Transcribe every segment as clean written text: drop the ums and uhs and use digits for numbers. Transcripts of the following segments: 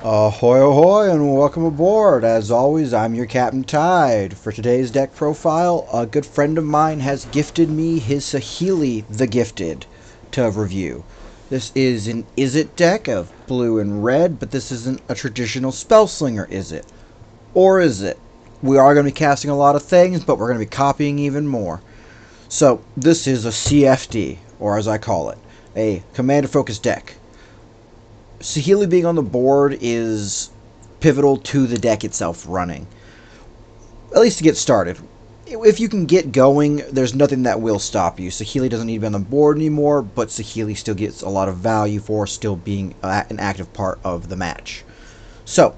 Ahoy, ahoy, and welcome aboard. As always, I'm your Captain Tide. For today's deck profile, a good friend of mine has gifted me his Saheeli the Gifted to review. This is an Is It deck of blue and red, but this isn't a traditional Spellslinger, is it? Or is it? We are going to be casting a lot of things, but we're going to be copying even more. So, this is a CFD, or as I call it, a Commander-focused deck. Saheeli being on the board is pivotal to the deck itself running. At least to get started. If you can get going, there's nothing that will stop you. Saheeli doesn't need to be on the board anymore, but Saheeli still gets a lot of value for still being an active part of the match. So,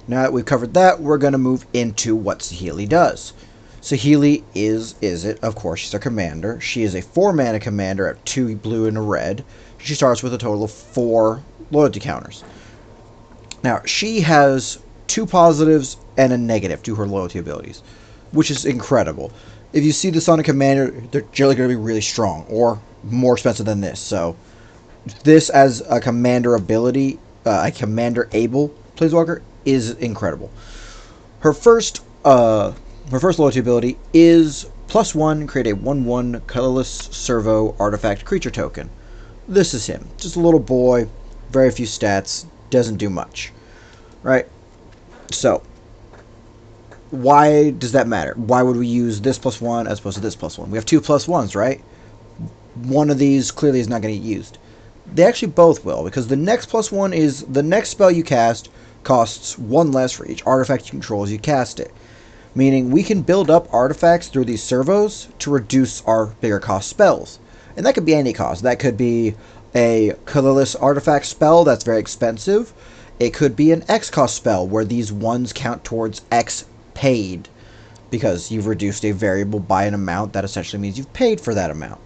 now that we've covered that, we're going to move into what Saheeli does. Saheeli is it? Of course, she's a commander. She is a 4-mana commander at 2 blue and a red. She starts with a total of 4 loyalty counters. Now, she has 2 positives and a negative to her loyalty abilities, which is incredible. If you see this on a commander, they're generally going to be really strong, or more expensive than this. So, this as a commander ability, a commander able planeswalker, is incredible. Her first loyalty ability is +1, create a 1/1 colorless servo artifact creature token. This is him. Just a little boy, very few stats, doesn't do much. Right? So, why does that matter? Why would we use this +1 as opposed to this +1? We have 2 +1s, right? One of these clearly is not going to get used. They actually both will, because the next +1 is the next spell you cast costs 1 less for each artifact you control as you cast it. Meaning we can build up artifacts through these servos to reduce our bigger cost spells. And that could be any cost. That could be a colorless artifact spell that's very expensive. It could be an X cost spell where these ones count towards X paid because you've reduced a variable by an amount that essentially means you've paid for that amount.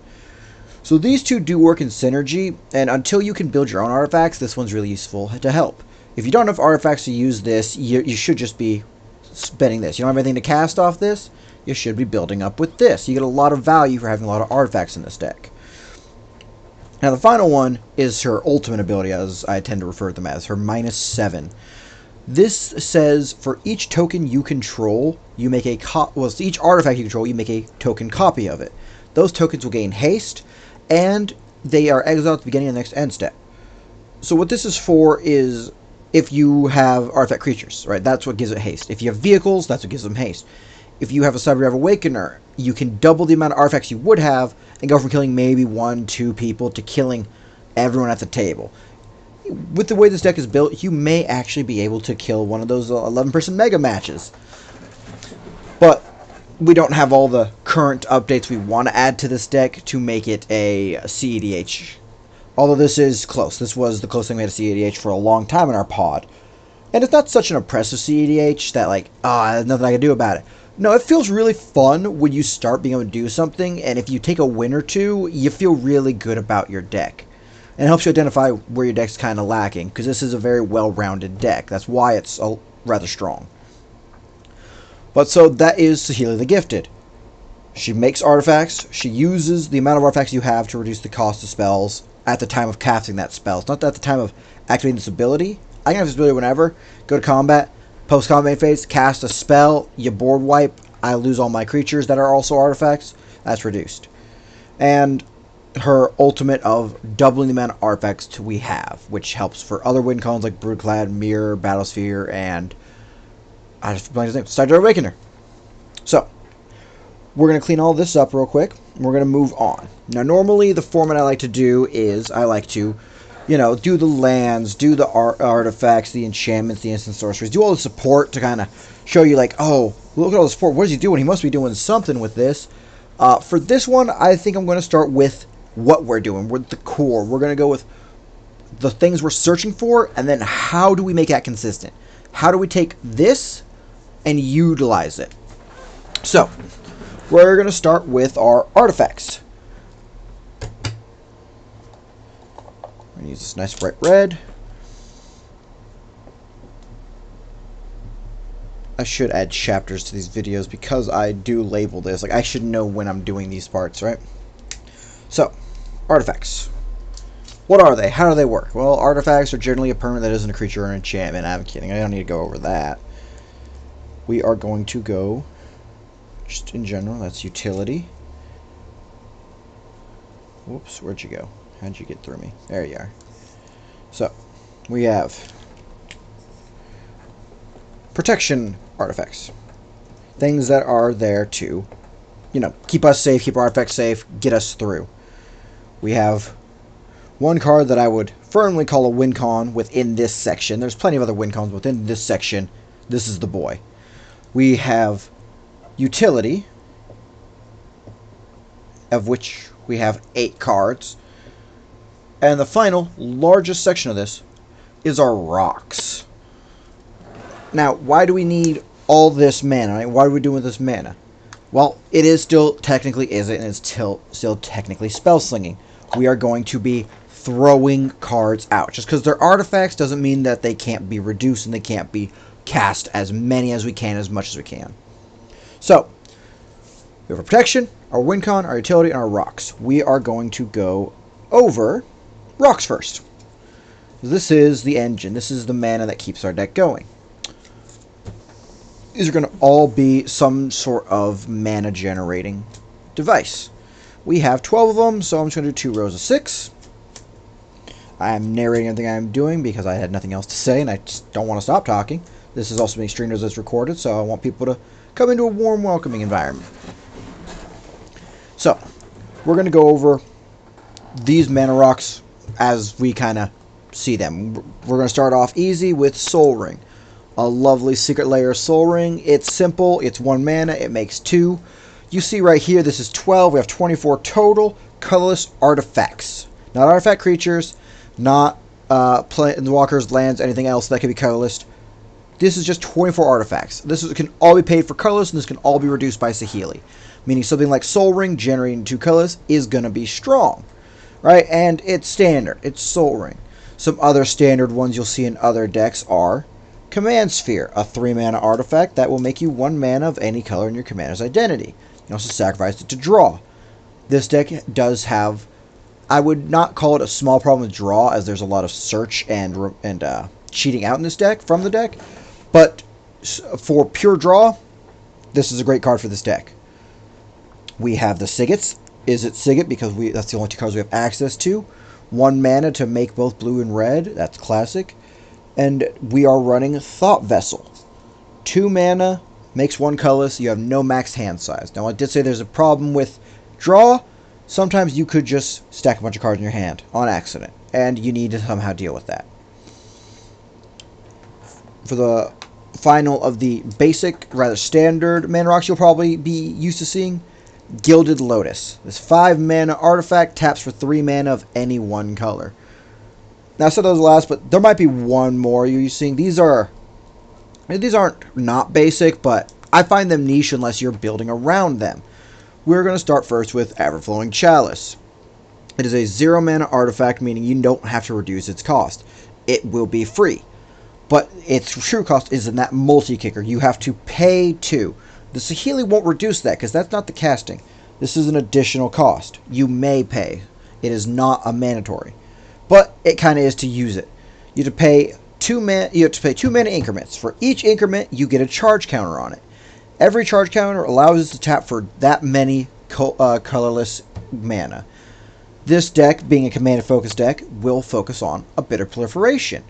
So these two do work in synergy, and until you can build your own artifacts, this one's really useful to help. If you don't have artifacts to use this, you should just be spending this. You don't have anything to cast off this, you should be building up with this. You get a lot of value for having a lot of artifacts in this deck. Now the final one is her ultimate ability, as I tend to refer to them as, her -7. This says for each token you control, you make a each artifact you control, you make a token copy of it. Those tokens will gain haste, and they are exiled at the beginning of the next end step. So what this is for is if you have artifact creatures, right? That's what gives it haste. If you have vehicles, that's what gives them haste. If you have a Cyberrev Awakener, you can double the amount of artifacts you would have and go from killing maybe 1-2 people to killing everyone at the table. With the way this deck is built, you may actually be able to kill one of those 11-person mega matches. But we don't have all the current updates we want to add to this deck to make it a CEDH. Although this is close. This was the closest thing we had to CEDH for a long time in our pod. And it's not such an oppressive CEDH that, like, there's nothing I can do about it. No, it feels really fun when you start being able to do something, and if you take a win or two, you feel really good about your deck. And it helps you identify where your deck's kind of lacking, because this is a very well-rounded deck. That's why it's rather strong. But so that is Saheeli the Gifted. She makes artifacts. She uses the amount of artifacts you have to reduce the cost of spells at the time of casting that spell. It's not at the time of activating this ability. I can have this ability whenever. Go to combat, post-combat phase, cast a spell, you board wipe. I lose all my creatures that are also artifacts. That's reduced. And her ultimate of doubling the amount of artifacts we have, which helps for other win cons like Broodclad, Mirror, Battlesphere, and I just blanked his name, Cyberrev Awakener. So, we're going to clean all this up real quick. And we're going to move on. Now, normally the format I like to do is I like to, do the lands, do the artifacts, the enchantments, the instant sorceries, do all the support to kind of show you, like, oh, look at all the support. What is he doing? He must be doing something with this. For this one, I think I'm going to start with what we're doing, with the core. We're going to go with the things we're searching for, and then how do we make that consistent? How do we take this and utilize it? So, we're going to start with our artifacts. I'm going to use this nice bright red. I should add chapters to these videos because I do label this. Like, I should know when I'm doing these parts, right? So, artifacts. What are they? How do they work? Well, artifacts are generally a permanent that isn't a creature or an enchantment. I'm kidding. I don't need to go over that. We are going to go, just in general, that's utility. Whoops, where'd you go? How'd you get through me? There you are. So, we have protection artifacts. Things that are there to, keep us safe, keep our artifacts safe, get us through. We have one card that I would firmly call a win con within this section. There's plenty of other win cons within this section. This is the boy. We have utility, of which we have 8 cards. And the final, largest section of this is our rocks. Now, why do we need all this mana? Right? What are we doing with this mana? Well, it is still technically and it's still technically spell slinging. We are going to be throwing cards out. Just because they're artifacts doesn't mean that they can't be reduced and they can't be cast as many as we can, as much as we can. So, we have our protection, our win con, our utility, and our rocks. We are going to go over rocks first. This is the engine. This is the mana that keeps our deck going. These are going to all be some sort of mana generating device. We have 12 of them, so I'm just going to do 2 rows of 6. I am narrating everything I'm doing because I had nothing else to say, and I just don't want to stop talking. This is also being streamed as it's recorded, so I want people to come into a warm, welcoming environment. So, we're going to go over these mana rocks as we kind of see them. We're going to start off easy with Soul Ring. A lovely secret layer Soul Ring. It's simple. It's 1 mana. It makes 2. You see right here, this is 12. We have 24 total colorless artifacts. Not artifact creatures, not walkers, lands, anything else that could be colorless. This is just 24 artifacts. Can all be paid for colorless, and this can all be reduced by Saheeli. Meaning something like Soul Ring generating 2 colors is going to be strong. Right? And it's standard. It's Soul Ring. Some other standard ones you'll see in other decks are Command Sphere, a 3 mana artifact that will make you 1 mana of any color in your commander's identity. You can also sacrifice it to draw. This deck does have, I would not call it a small problem with draw, as there's a lot of search and cheating out in this deck from the deck. But for pure draw, this is a great card for this deck. We have the Siggets. Is it Sigget? Because that's the only 2 cards we have access to. 1 mana to make both blue and red. That's classic. And we are running Thought Vessel. 2 mana, makes 1 colorless. You have no max hand size. Now, I did say there's a problem with draw. Sometimes you could just stack a bunch of cards in your hand on accident, and you need to somehow deal with that. For the final of the basic, rather standard mana rocks you'll probably be used to seeing, Gilded Lotus. This 5 mana artifact taps for 3 mana of any 1 color. Now, I said those last, but there might be one more you're seeing. These aren't not basic, but I find them niche unless you're building around them. We're going to start first with Everflowing Chalice. It is a 0 mana artifact, meaning you don't have to reduce its cost. It will be free. But its true cost is in that multi-kicker. You have to pay 2. The Saheeli won't reduce that, because that's not the casting. This is an additional cost. You may pay. It is not a mandatory. But it kind of is to use it. You have to pay 2 mana increments. For each increment, you get a charge counter on it. Every charge counter allows us to tap for that many colorless mana. This deck, being a command-focused deck, will focus on a bit of proliferation.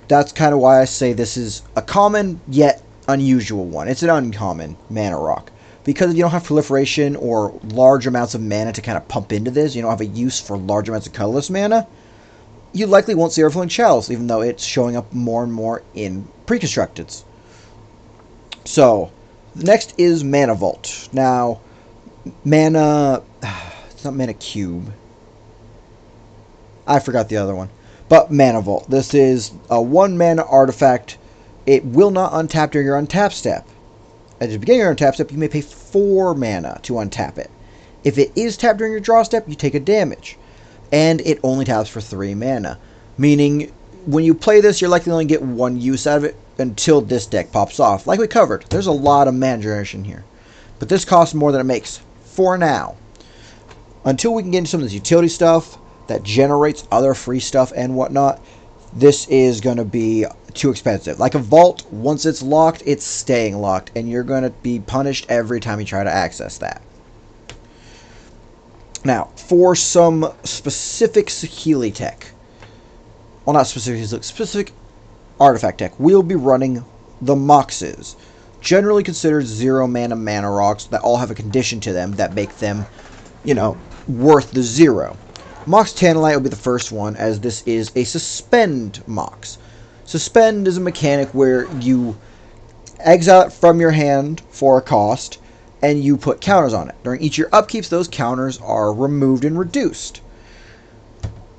That's kind of why I say this is a common, yet unusual one. It's an uncommon mana rock. Because you don't have proliferation or large amounts of mana to kind of pump into this, you don't have a use for large amounts of colorless mana, you likely won't see Everflowing Chalice, even though it's showing up more and more in pre-constructeds. So, next is Mana Vault. Now, Mana... It's not Mana Cube. I forgot the other one. But Mana Vault. This is a 1 mana artifact. It will not untap during your untap step. At the beginning of your untap step, you may pay 4 mana to untap it. If it is tapped during your draw step, you take a damage. And it only taps for 3 mana. Meaning, when you play this, you're likely to only get 1 use out of it until this deck pops off. Like we covered, there's a lot of mana generation here. But this costs more than it makes, for now. Until we can get into some of this utility stuff that generates other free stuff and whatnot, this is going to be too expensive. Like a vault, once it's locked, it's staying locked, and you're going to be punished every time you try to access that. Now, for some specific Saheeli tech, well, not specific artifact tech, we'll be running the Moxes, generally considered 0 mana rocks that all have a condition to them that make them, worth the 0. Mox Tantalite will be the first one, as this is a suspend Mox. Suspend is a mechanic where you exile it from your hand for a cost, and you put counters on it. During each of your upkeeps, those counters are removed and reduced.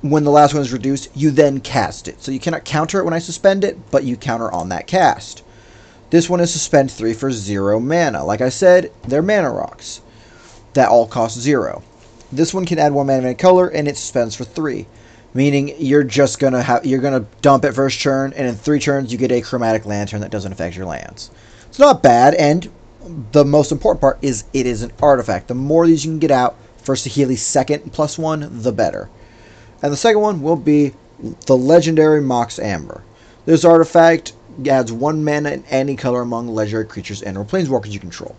When the last one is reduced, you then cast it. So you cannot counter it when I suspend it, but you counter on that cast. This one is suspend 3 for 0 mana. Like I said, they're mana rocks that all cost 0. This one can add 1 mana of any color, and it suspends for 3. Meaning you're gonna dump it first turn, and in 3 turns you get a chromatic lantern that doesn't affect your lands. It's not bad, and the most important part is it is an artifact. The more of these you can get out for Saheeli's second +1, the better. And the second one will be the legendary Mox Amber. This artifact adds 1 mana in any color among legendary creatures and or planeswalkers you control.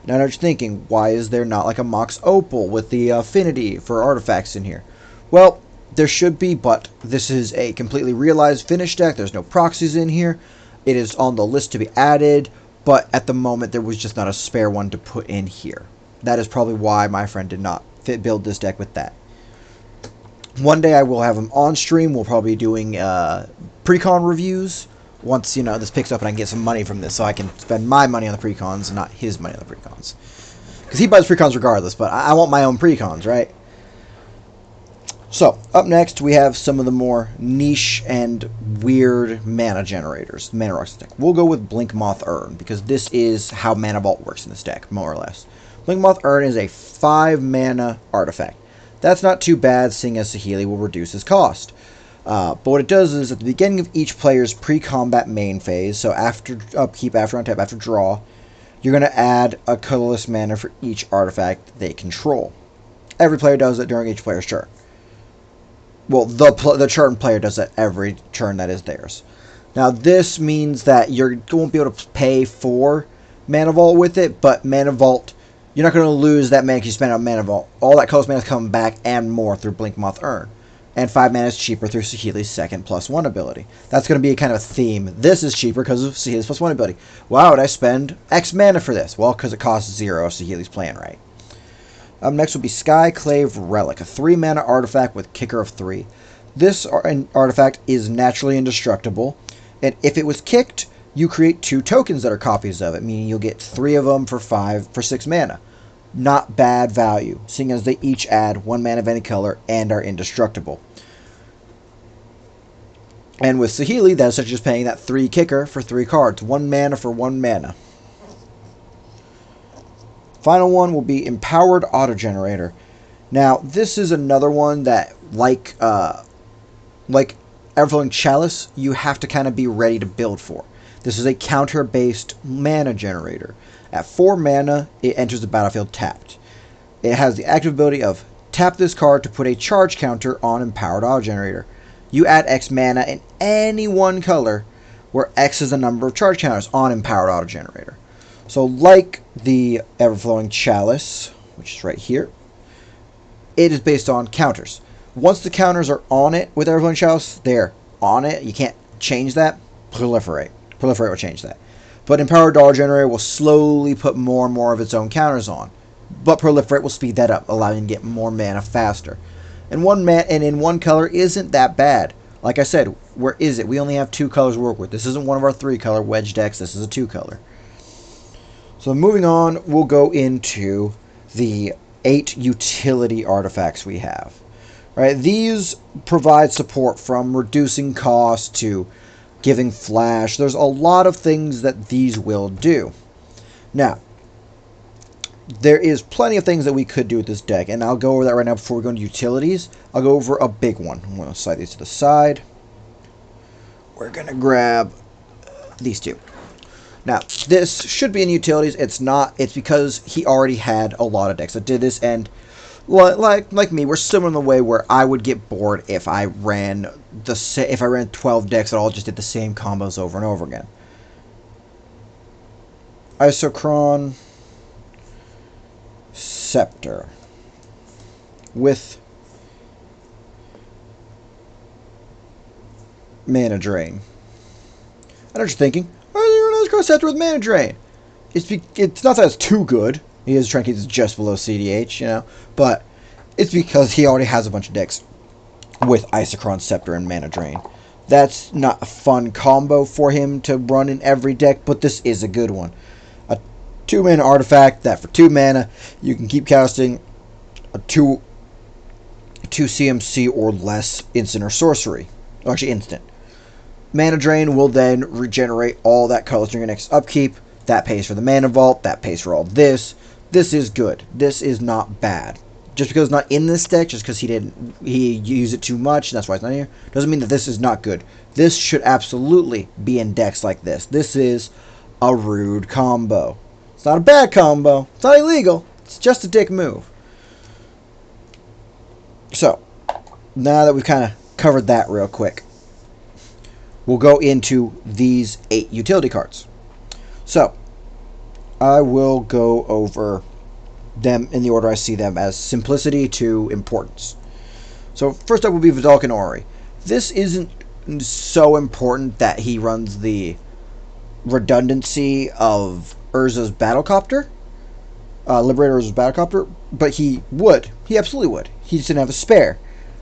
Now I know what you're thinking, why is there not like a Mox Opal with the affinity for artifacts in here? Well, there should be, but this is a completely realized finished deck. There's no proxies in here. It is on the list to be added, but at the moment there was just not a spare one to put in here. That is probably why my friend did not build this deck with that. One day I will have him on stream. We'll probably be doing precon reviews once this picks up and I can get some money from this, so I can spend my money on the precons and not his money on the precons. Because he buys precons regardless, but I want my own precons, right? So, up next we have some of the more niche and weird mana generators, mana rocks deck. We'll go with Blinkmoth Urn, because this is how Mana Vault works in this deck, more or less. Blinkmoth Urn is a 5 mana artifact. That's not too bad, seeing as Saheeli will reduce his cost. But what it does is, at the beginning of each player's pre-combat main phase, so after upkeep, after untap, after draw, you're going to add a colorless mana for each artifact they control. Every player does it during each player's turn. Well, the turn player does that every turn that is theirs. Now, this means that you won't be able to pay for Mana Vault with it, but Mana Vault, you're not going to lose that mana you spend on Mana Vault. All that colorless mana is coming back and more through Blinkmoth Urn. And 5 mana is cheaper through Saheeli's second +1 ability. That's going to be a kind of a theme. This is cheaper because of Saheeli's +1 ability. Why would I spend X mana for this? Well, because it costs 0 if Saheeli's playing right. Next will be Skyclave Relic, a 3 mana artifact with kicker of 3. This artifact is naturally indestructible, and if it was kicked, you create 2 tokens that are copies of it, meaning you'll get 3 of them for 6 mana. Not bad value, seeing as they each add 1 mana of any color and are indestructible. And with Saheeli, that's just paying that 3 kicker for 3 cards. 1 mana for 1 mana. Final one will be Empowered Autogenerator. Now, this is another one that, like Everflowing Chalice, you have to kind of be ready to build for. This is a counter-based mana generator. At 4 mana, it enters the battlefield tapped. It has the active ability of tap this card to put a charge counter on Empowered Autogenerator. You add X mana in any one color, where X is the number of charge counters on Empowered Autogenerator. So like the Everflowing Chalice, which is right here, it is based on counters. Once the counters are on it with Everflowing Chalice, they're on it. You can't change that. Proliferate. Proliferate will change that. But Empowered Autogenerator will slowly put more and more of its own counters on. But Proliferate will speed that up, allowing you to get more mana faster. And in one color isn't that bad. Like I said, where is it? We only have 2 colors to work with. This isn't one of our 3 color wedge decks. This is a 2 color. So moving on, we'll go into the 8 utility artifacts we have. Right, these provide support from reducing cost to giving flash. There's a lot of things that these will do. Now, there is plenty of things that we could do with this deck, and I'll go over that right now before we go into utilities. I'll go over a big one. I'm going to slide these to the side. We're going to grab these 2. Now, this should be in utilities. It's not. It's because he already had a lot of decks that did this, and Like me, we're similar in the way where I would get bored if I ran 12 decks that all just did the same combos over and over again. Isochron Scepter with Mana Drain. I know what you're thinking. Why is there an Isochron Scepter with Mana Drain? It's not that it's too good. He is trying to keep this just below CDH, you know, but it's because he already has a bunch of decks with Isochron Scepter and Mana Drain. That's not a fun combo for him to run in every deck, but this is a good one. A 2-mana artifact that for 2 mana you can keep casting a 2 CMC or less instant or sorcery. Or actually instant. Mana Drain will then regenerate all that colors during your next upkeep. That pays for the Mana Vault. That pays for all this. This is good. This is not bad. Just because it's not in this deck, just because he used it too much, and that's why it's not here, doesn't mean that this is not good. This should absolutely be in decks like this. This is a rude combo. It's not a bad combo. It's not illegal. It's just a dick move. So, now that we've kind of covered that real quick, we'll go into these 8 utility cards. So, I will go over them in the order I see them, as simplicity to importance. So first up will be Vidalcan Ori. This isn't so important that he runs the redundancy of Urza's Battlecopter, Liberator Urza's Battlecopter, but he would. He absolutely would. He just didn't have a spare.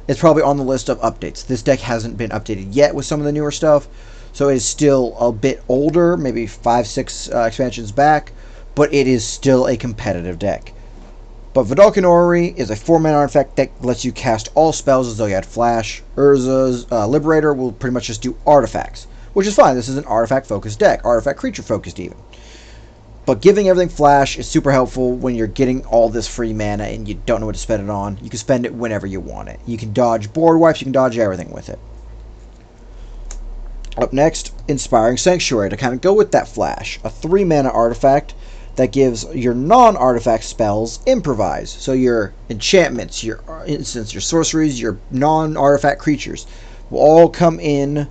It's probably on the list of updates. This deck hasn't been updated yet with some of the newer stuff, so it is still a bit older, maybe 5-6 expansions back, but it is still a competitive deck. But Vidalcan Ori is a 4-mana artifact that lets you cast all spells as though you had Flash. Urza's Liberator will pretty much just do artifacts, which is fine. This is an artifact-focused deck, artifact creature-focused even. But giving everything Flash is super helpful when you're getting all this free mana and you don't know what to spend it on. You can spend it whenever you want it. You can dodge board wipes, you can dodge everything with it. Up next, Inspiring Sanctuary, to kind of go with that Flash. A 3-mana artifact that gives your non-artifact spells improvise. So your enchantments, your instants, your sorceries, your non-artifact creatures will all come in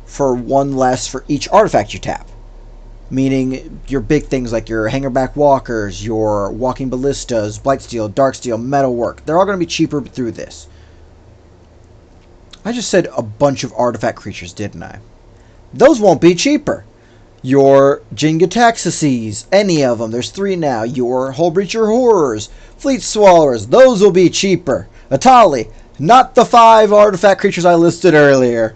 for 1 less for each artifact you tap. Meaning your big things like your Hangerback Walkers, your Walking Ballistas, Blightsteel, Darksteel, Metalwork, they're all going to be cheaper through this. I just said a bunch of artifact creatures, didn't I? Those won't be cheaper. Your Jingataxis, any of them, there's 3 now. Your Hullbreacher Horrors, Fleet Swallowers, those will be cheaper. Atali, not the 5 artifact creatures I listed earlier.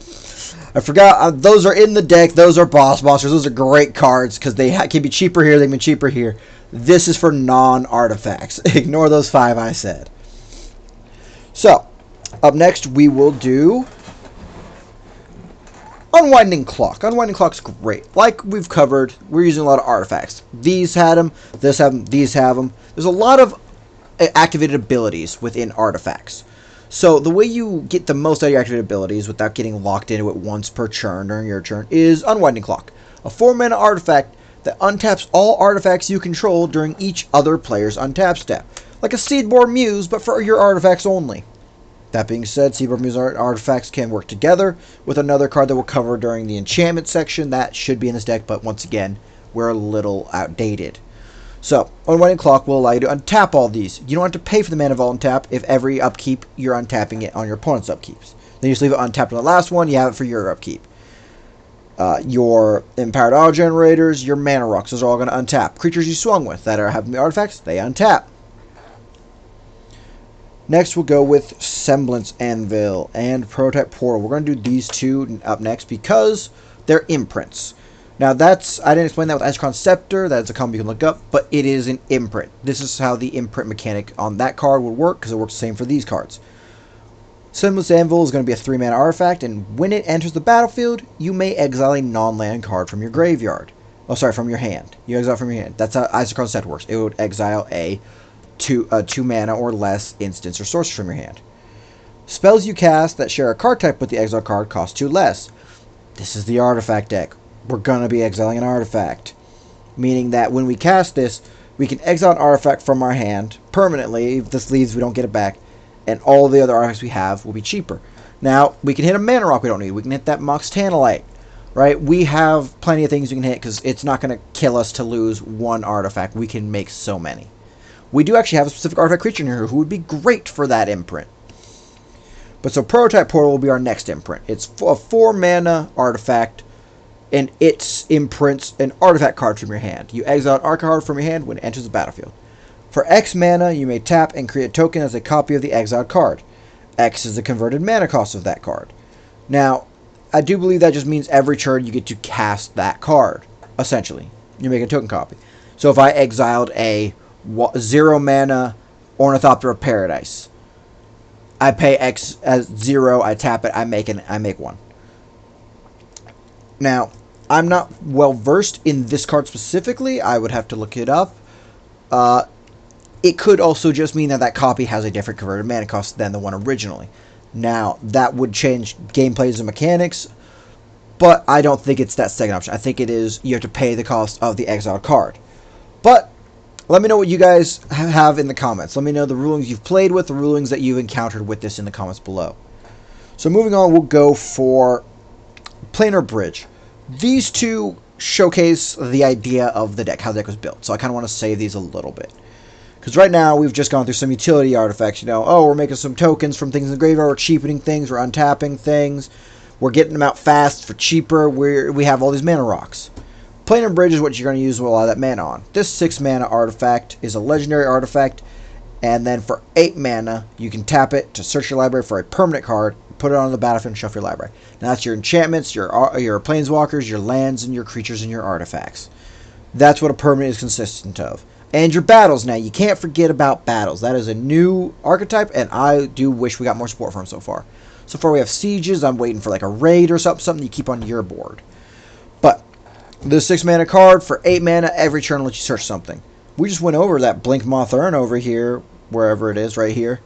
I forgot, those are in the deck, those are boss monsters, those are great cards, because they can be cheaper here, they can be cheaper here. This is for non-artifacts. Ignore those 5 I said. So, up next we will do Unwinding Clock. Unwinding Clock's great. Like we've covered, we're using a lot of artifacts. These had them, this have them, these have them. There's a lot of activated abilities within artifacts. So the way you get the most out of your activated abilities without getting locked into it once per turn during your turn is Unwinding Clock. A 4-mana artifact that untaps all artifacts you control during each other player's untap step. Like a Seedborn Muse, but for your artifacts only. That being said, Seedborn Muse artifacts can work together with another card that we'll cover during the enchantment section. That should be in this deck, but once again, we're a little outdated. So, Unwinding Clock will allow you to untap all these. You don't have to pay for the Mana Vault untap if every upkeep you're untapping it on your opponent's upkeeps. Then you just leave it untapped on the last one, you have it for your upkeep. Your Empowered Auto Generators, your Mana Rocks, those are all going to untap. Creatures you swung with that are having the artifacts, they untap. Next, we'll go with Semblance Anvil and Prototype Portal. We're going to do these 2 up next because they're imprints. Now, I didn't explain that with Isochron Scepter. That's a combo you can look up, but it is an imprint. This is how the imprint mechanic on that card would work because it works the same for these cards. Semblance Anvil is going to be a 3-mana artifact, and when it enters the battlefield, you may exile a non-land card from your graveyard. Oh, sorry, from your hand. You exile from your hand. That's how Isochron Scepter works. It would exile a 2 mana or less instants or sorcery from your hand. Spells you cast that share a card type with the exile card cost 2 less. This is the artifact deck. We're going to be exiling an artifact. Meaning that when we cast this, We can exile an artifact from our hand permanently. If this leaves, we don't get it back. And all the other artifacts we have will be cheaper. Now, we can hit a mana rock we don't need. We can hit that Mox Tantalite, right? We have plenty of things we can hit because it's not going to kill us to lose one artifact. We can make so many. We do actually have a specific artifact creature in here who would be great for that imprint. But so Prototype Portal will be our next imprint. It's a 4 mana artifact, and it imprints an artifact card from your hand. You exile an artifact card from your hand when it enters the battlefield. For X mana, you may tap and create a token as a copy of the exiled card. X is the converted mana cost of that card. Now, I do believe that just means every turn you get to cast that card, essentially. You make a token copy. So if I exiled a 0 mana Ornithopter of Paradise, I pay X as 0, I tap it, I make one. Now, I'm not well versed in this card specifically. I would have to look it up. It could also just mean that that copy has a different converted mana cost than the one originally. Now, that would change gameplays and mechanics, but I don't think it's that second option. I think it is you have to pay the cost of the exiled card. But let me know what you guys have in the comments. Let me know the rulings you've played with, the rulings that you've encountered with this in the comments below. So moving on, we'll go for Planar Bridge. These two showcase the idea of the deck, how the deck was built. So I kind of want to save these a little bit. Because right now, we've just gone through some utility artifacts. You know, oh, we're making some tokens from things in the graveyard. We're cheapening things. We're untapping things. We're getting them out fast for cheaper. We have all these mana rocks. Planar Bridge is what you're going to use a lot of that mana on. This 6 mana artifact is a legendary artifact. And then for 8 mana, you can tap it to search your library for a permanent card, put it on the battlefield, and shuffle your library. Now that's your enchantments, your planeswalkers, your lands, and your creatures and your artifacts. That's what a permanent is consistent of. And your battles now. You can't forget about battles. That is a new archetype, and I do wish we got more support for them so far. So far we have sieges. I'm waiting for like a raid or something you keep on your board. But the 6 mana card for 8 mana, every turn lets you search something. We just went over that Blink Moth Urn over here, wherever it is, right here.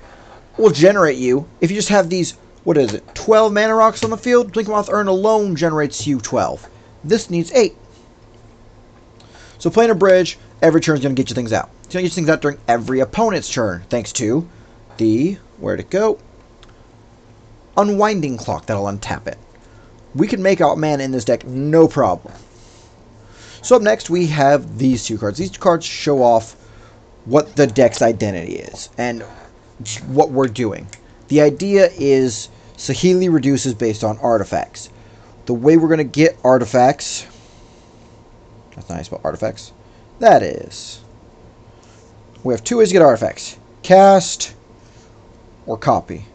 Will generate you, if you just have these, what is it, 12 mana rocks on the field, Blink Moth Urn alone generates you 12. This needs 8. So Planar Bridge, every turn is going to get you things out. It's going to get you things out during every opponent's turn, thanks to the, where'd it go? Unwinding Clock that'll untap it. We can make out mana in this deck, no problem. So up next, we have these 2 cards. These cards show off what the deck's identity is and what we're doing. The idea is Saheeli reduces based on artifacts. The way we're going to get artifacts... That's not how you spell artifacts. That is. We have 2 ways to get artifacts. Cast or copy.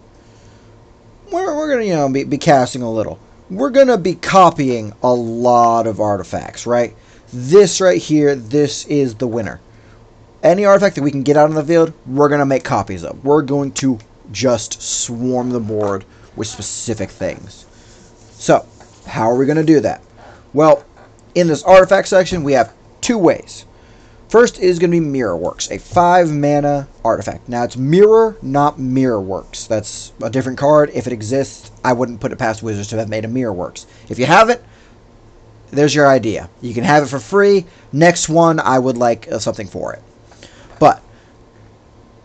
We're going to, you know, be casting a little. We're going to be copying a lot of artifacts, right? This right here, this is the winner. Any artifact that we can get out on the field, we're going to make copies of. We're going to just swarm the board with specific things. So, how are we going to do that? Well, in this artifact section, we have 2 ways. First is going to be Mirrorworks, a 5 mana artifact. Now, it's Mirror, not Mirrorworks. That's a different card. If it exists, I wouldn't put it past Wizards to have made a Mirrorworks. If you have it, there's your idea. You can have it for free. Next one, I would like something for it. But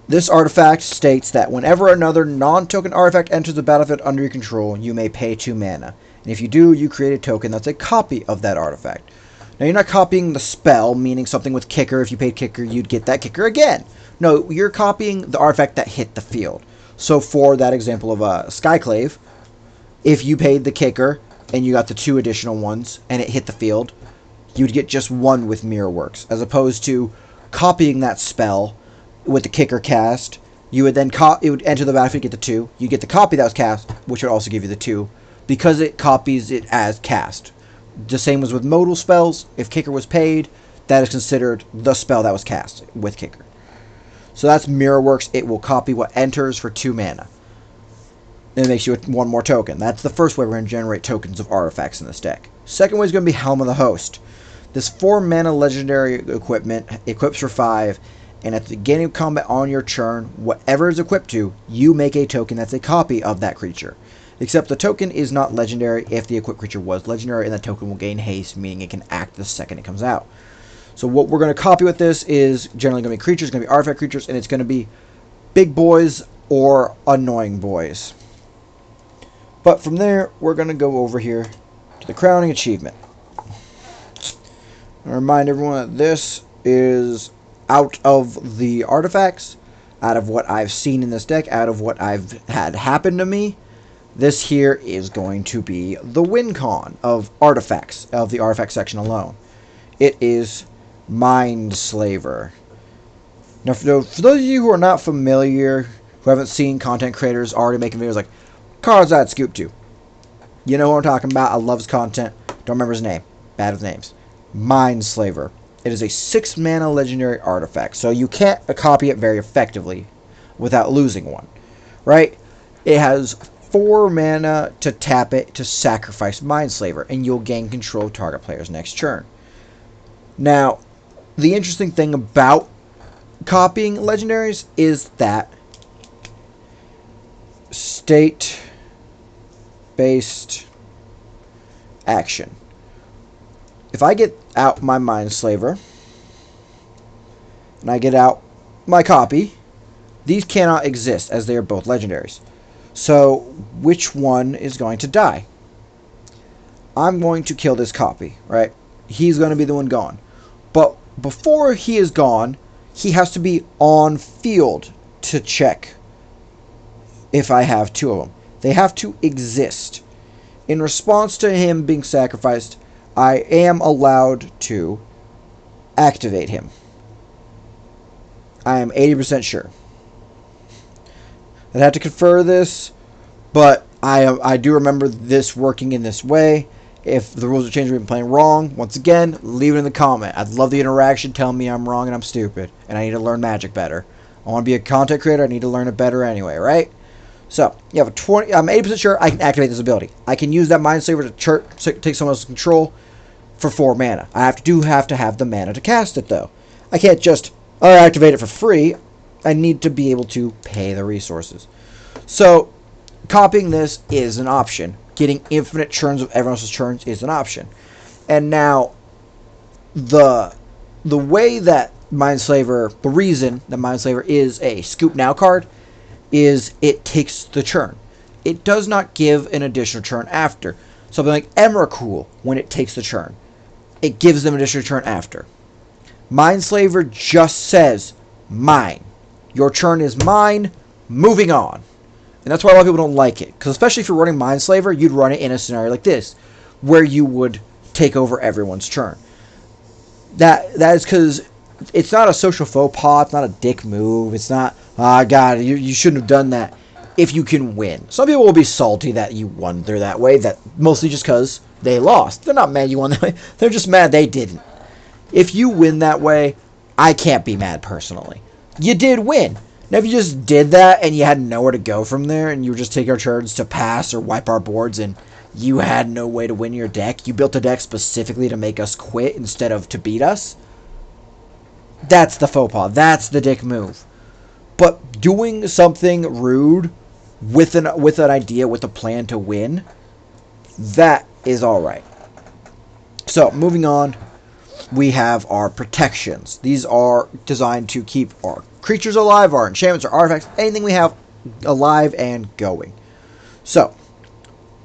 this artifact states that whenever another non-token artifact enters the battlefield under your control, you may pay 2 mana. And if you do, you create a token that's a copy of that artifact. Now, you're not copying the spell, meaning something with kicker. If you paid kicker, you'd get that kicker again. No, you're copying the artifact that hit the field. So for that example of Skyclave, if you paid the kicker and you got the 2 additional ones and it hit the field, you'd get just 1 with Mirrorworks. As opposed to copying that spell with the kicker cast, you would then it would enter the battlefield, get the 2. You get the copy that was cast, which would also give you the 2, because it copies it as cast. The same was with modal spells. If kicker was paid, that is considered the spell that was cast with kicker. So that's Mirrorworks. It will copy what enters for 2 mana. And it makes you 1 more token. That's the first way we're going to generate tokens of artifacts in this deck. Second way is going to be Helm of the Host. This 4 mana legendary equipment equips for 5, and at the beginning of combat on your turn, whatever is equipped to, you make a token that's a copy of that creature. Except the token is not legendary if the equipped creature was legendary, and the token will gain haste, meaning it can act the second it comes out. So what we're going to copy with this is generally going to be creatures, going to be artifact creatures, and it's going to be big boys or annoying boys. But from there, we're going to go over here to the crowning achievement. I remind everyone that this is out of the artifacts, out of what I've seen in this deck, out of what I've had happen to me. This here is going to be the win con of artifacts, of the artifact section alone. It is Mindslaver. Now, for those of you who are not familiar, who haven't seen content creators already making videos like cards I'd scoop to, you know what I'm talking about. I love his content. Don't remember his name. Bad with names. Mindslaver. It is a 6-mana legendary artifact, so you can't copy it very effectively without losing one, right? It has 4 mana to tap it to sacrifice Mindslaver, and you'll gain control of target player's next turn. Now, the interesting thing about copying legendaries is that state-based action. If I get out my Mindslaver and I get out my copy, these cannot exist as they are both legendaries. So which one is going to die? I'm going to kill this copy, right? He's going to be the one gone. But before he is gone, he has to be on field to check if I have 2 of them. They have to exist. In response to him being sacrificed, I am allowed to activate him. I am 80% sure. I'd have to confer this, but I do remember this working in this way. If the rules are changed, we've been playing wrong, once again, leave it in the comment. I'd love the interaction. Tell me I'm wrong and I'm stupid, and I need to learn Magic better. I want to be a content creator. I need to learn it better anyway, right? So, you have a 20. I'm 80% sure I can activate this ability. I can use that Mindslaver to take someone else's control for 4 mana. I have to have the mana to cast it, though. I can't just activate it for free. I need to be able to pay the resources. So, copying this is an option. Getting infinite churns of everyone else's turns is an option. And now, the way that Mindslaver, the reason that Mindslaver is a Scoop Now card is it takes the turn. It does not give an additional turn after. Something like Emrakul, when it takes the turn, it gives them an additional turn after. Mindslaver just says, mine. Your turn is mine, moving on. And that's why a lot of people don't like it. Because especially if you're running Mindslaver, you'd run it in a scenario like this, where you would take over everyone's turn. That is because it's not a social faux pas, it's not a dick move, it's not, God, you shouldn't have done that if you can win. Some people will be salty that you won through that way, that mostly just because they lost. They're not mad you won that way, they're just mad they didn't. If you win that way, I can't be mad personally. You did win. Now if you just did that and you had nowhere to go from there and you were just taking our turns to pass or wipe our boards and you had no way to win your deck, you built a deck specifically to make us quit instead of to beat us, that's the faux pas. That's the dick move. But doing something rude with an idea, with a plan to win, that is alright. So, moving on, we have our protections. These are designed to keep our creatures alive, our enchantments, our artifacts, anything we have alive and going. So,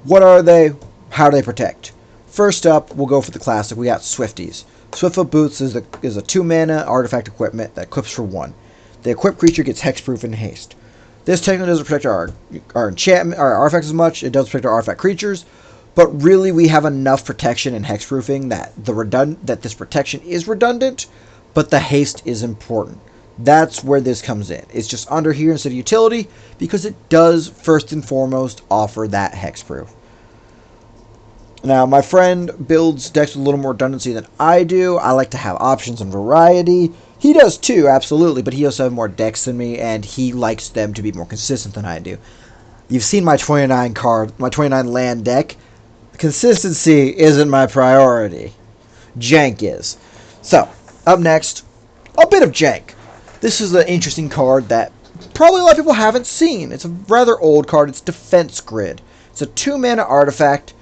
what are they? How do they protect? First up, we'll go for the classic. We got Swifties. Swiftfoot Boots is a 2-mana artifact equipment that equips for 1. The equipped creature gets hexproof and haste. This technically doesn't protect our enchantment, our artifacts as much. It does protect our artifact creatures, but really we have enough protection and hexproofing that this protection is redundant, but the haste is important. That's where this comes in. It's just under here instead of utility because it does first and foremost offer that hexproof. Now, my friend builds decks with a little more redundancy than I do. I like to have options and variety. He does too, absolutely, but he also has more decks than me, and he likes them to be more consistent than I do. You've seen my 29 land deck. Consistency isn't my priority. Jank is. So, up next, a bit of Jank. This is an interesting card that probably a lot of people haven't seen. It's a rather old card. It's Defense Grid. It's a 2-mana artifact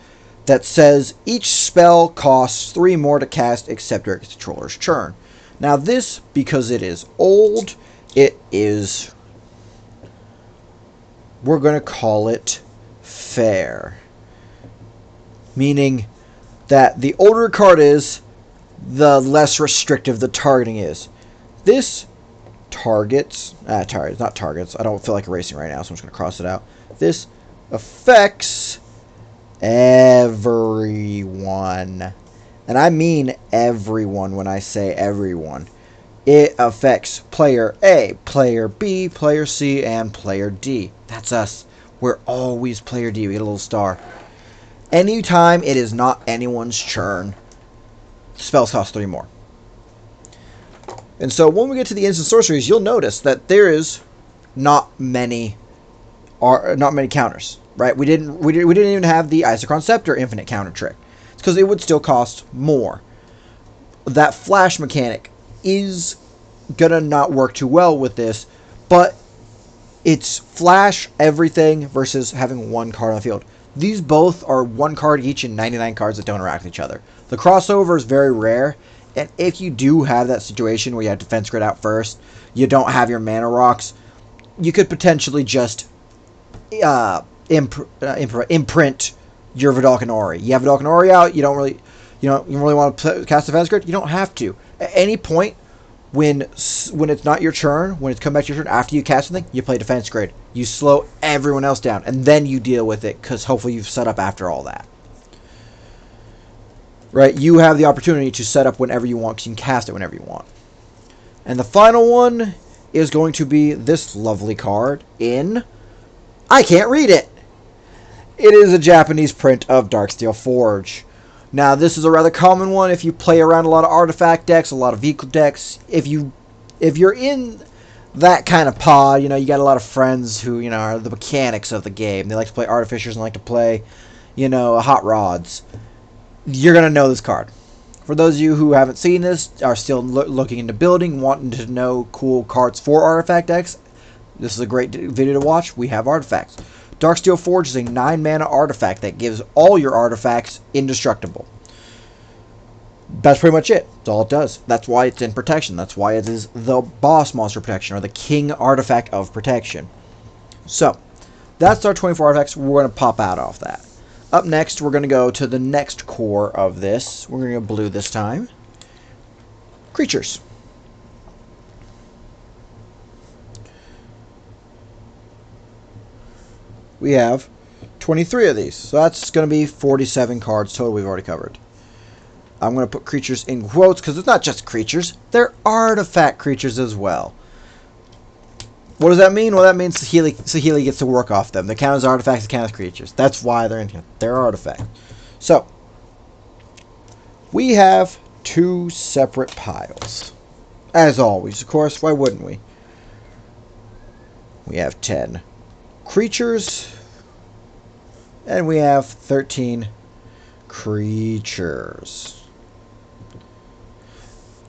that says each spell costs 3 more to cast except your controller's turn. Now this, because it is old, we're going to call it fair. Meaning that the older a card is, the less restrictive the targeting is. This targets, not targets, I don't feel like erasing right now, so I'm just going to cross it out. This affects everyone. And I mean everyone when I say everyone. It affects player A, player B, player C, and player D. That's us. We're always player D. We get a little star. Anytime it is not anyone's turn, spells cost 3 more. And so when we get to the instant sorceries, you'll notice that there is not many counters. Right? We didn't even have the Isochron Scepter infinite counter trick. It's because it would still cost more. That flash mechanic is gonna not work too well with this, but it's flash everything versus having one card on the field. These both are 1 card each and 99 cards that don't interact with each other. The crossover is very rare, and if you do have that situation where you have Defense Grid out first, you don't have your mana rocks, you could potentially just imprint your Vidalcan Ori. You have Vidalcan Ori out, you don't really want to cast Defense Grid, you don't have to. At any point, when it's not your turn, when it's come back to your turn after you cast something, you play Defense Grid. You slow everyone else down, and then you deal with it, because hopefully you've set up after all that. Right? You have the opportunity to set up whenever you want, because you can cast it whenever you want. And the final one is going to be this lovely card in... I can't read it! It is a Japanese print of Darksteel Forge. Now, this is a rather common one if you play around a lot of artifact decks, a lot of vehicle decks. If you're in that kind of pod, you got a lot of friends who, are the mechanics of the game. They like to play artificers and like to play, hot rods. You're going to know this card. For those of you who haven't seen this, are still looking into building, wanting to know cool cards for artifact decks, this is a great video to watch. We have artifacts. Darksteel Forge is a 9-mana artifact that gives all your artifacts indestructible. That's pretty much it. That's all it does. That's why it's in protection. That's why it is the boss monster protection, or the king artifact of protection. So, that's our 24 artifacts. We're going to pop out off that. Up next, we're going to go to the next core of this. We're going to go blue this time. Creatures. We have 23 of these. So that's going to be 47 cards total we've already covered. I'm going to put creatures in quotes because it's not just creatures. They're artifact creatures as well. What does that mean? Well, that means Saheeli gets to work off them. They count as artifacts, they count as creatures. That's why they're in here. They're artifacts. So, we have 2 separate piles. As always, of course. Why wouldn't we? We have 10 creatures, and we have 13 creatures.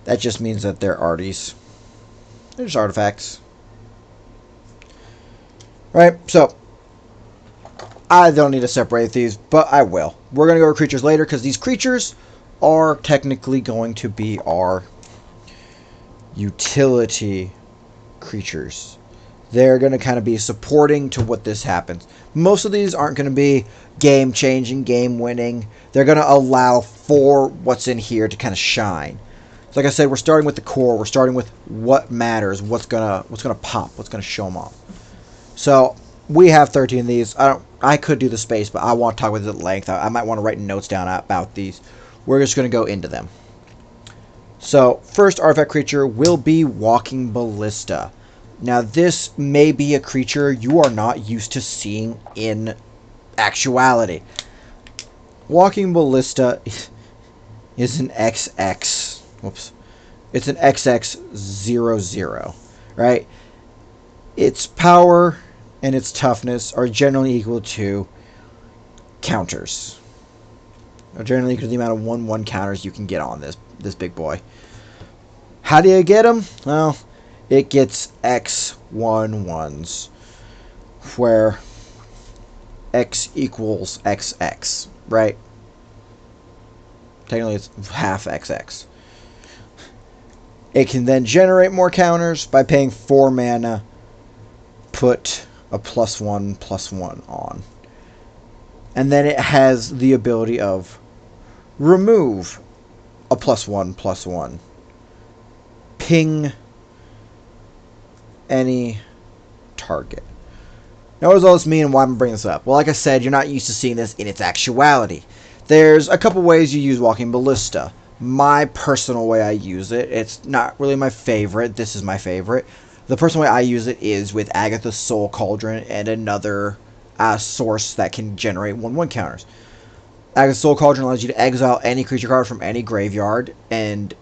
That just means that they're arties. They're just artifacts. Right, so I don't need to separate these, but I will. We're going to go to creatures later, because these creatures are technically going to be our utility creatures. They're going to kind of be supporting to what this happens. Most of these aren't going to be game-changing, game-winning. They're going to allow for what's in here to kind of shine. So like I said, we're starting with the core. We're starting with what matters, what's gonna pop, what's going to show them off. So we have 13 of these. I could do the space, but I want to talk with it at length. I might want to write notes down about these. We're just going to go into them. So first artifact creature will be Walking Ballista. Now, this may be a creature you are not used to seeing in actuality. Walking Ballista is an XX. Whoops. It's an XX00, right? Its power and its toughness are generally equal to counters. Are generally equal to the amount of 1/1 counters you can get on this big boy. How do you get them? Well, it gets X11s, where X equals XX, right? Technically, it's half XX. It can then generate more counters by paying 4 mana, put a +1/+1 on. And then it has the ability of remove a +1/+1. Ping any target. Now, what does all this mean and why I'm bringing this up? Well, like I said, you're not used to seeing this in its actuality. There's a couple ways you use Walking Ballista. My personal way I use it, it's not really my favorite. This is my favorite. The personal way I use it is with Agatha's Soul Cauldron and another source that can generate 1/1 counters. Agatha's Soul Cauldron allows you to exile any creature card from any graveyard, and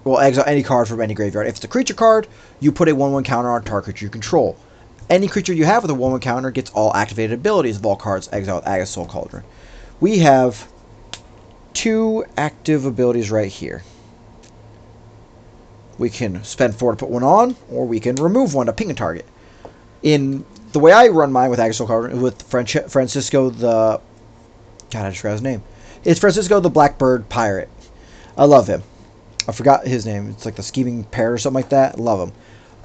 exile any card from any graveyard. If it's a creature card, you put a 1/1 counter on target creature you control. Any creature you have with a 1/1 counter gets all activated abilities of all cards exiled with Agatha's Soul Cauldron. We have 2 active abilities right here. We can spend 4 to put one on, or we can remove one to ping a target. In the way I run mine with Agatha's Soul Cauldron, with Francisco the... God, I just forgot his name. It's Francisco the Blackbird Pirate. I love him. I forgot his name. It's like the Scheming Parrot or something like that. Love him.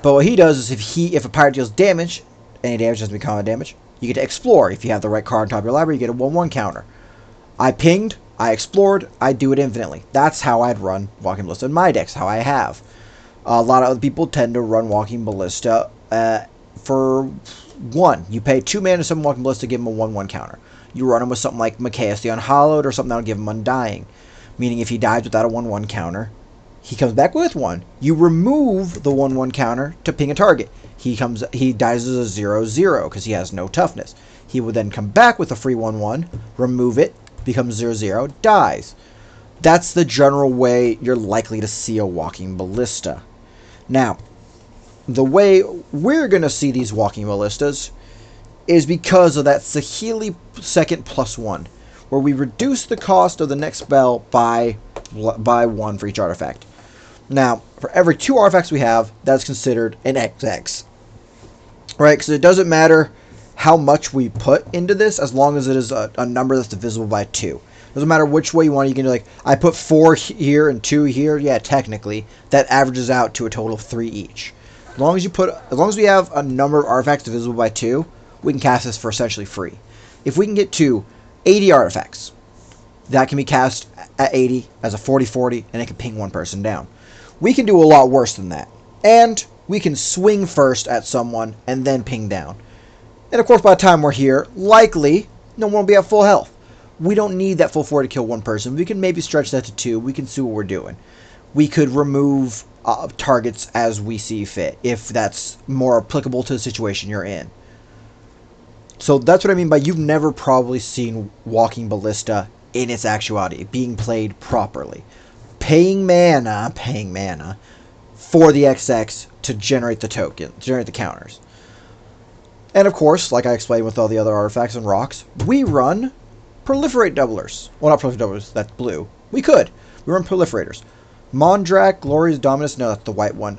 But what he does is if a pirate deals damage, any damage doesn't become combat damage, you get to explore. If you have the right card on top of your library, you get a 1/1 counter. I pinged, I explored, I do it infinitely. That's how I'd run Walking Ballista in my decks, how I have. A lot of other people tend to run Walking Ballista for 1. You pay 2 mana to summon Walking Ballista, give him a 1/1 counter. You run him with something like Mikaeus the Unhallowed or something that'll give him Undying. Meaning if he dies without a 1/1 counter, he comes back with one. You remove the 1/1 counter to ping a target. He dies as a 0/0 because he has no toughness. He would then come back with a free 1/1, remove it, becomes 0/0, dies. That's the general way you're likely to see a Walking Ballista. Now, the way we're going to see these Walking Ballistas is because of that Saheeli second +1, where we reduce the cost of the next spell by 1 for each artifact. Now, for every 2 artifacts we have, that's considered an XX. Right? Because it doesn't matter how much we put into this, as long as it is a number that's divisible by 2. Doesn't matter which way you want it. You can do like, I put 4 here and 2 here. Yeah, technically, that averages out to a total of 3 each. As long as we have a number of artifacts divisible by 2, we can cast this for essentially free. If we can get to 80 artifacts, that can be cast at 80 as a 40/40, and it can ping one person down. We can do a lot worse than that. And we can swing first at someone and then ping down. And of course, by the time we're here, likely, no one will be at full health. We don't need that full 4 to kill one person. We can maybe stretch that to 2. We can see what we're doing. We could remove targets as we see fit, if that's more applicable to the situation you're in. So that's what I mean by you've never probably seen Walking Ballista in its actuality, being played properly. Paying mana for the XX to generate the token, to generate the counters. And of course, like I explained with all the other artifacts and rocks, we run proliferate doublers. Well, not proliferate doublers, that's blue. We run proliferators. Mondrak, Glorious Dominus, no, that's the white one.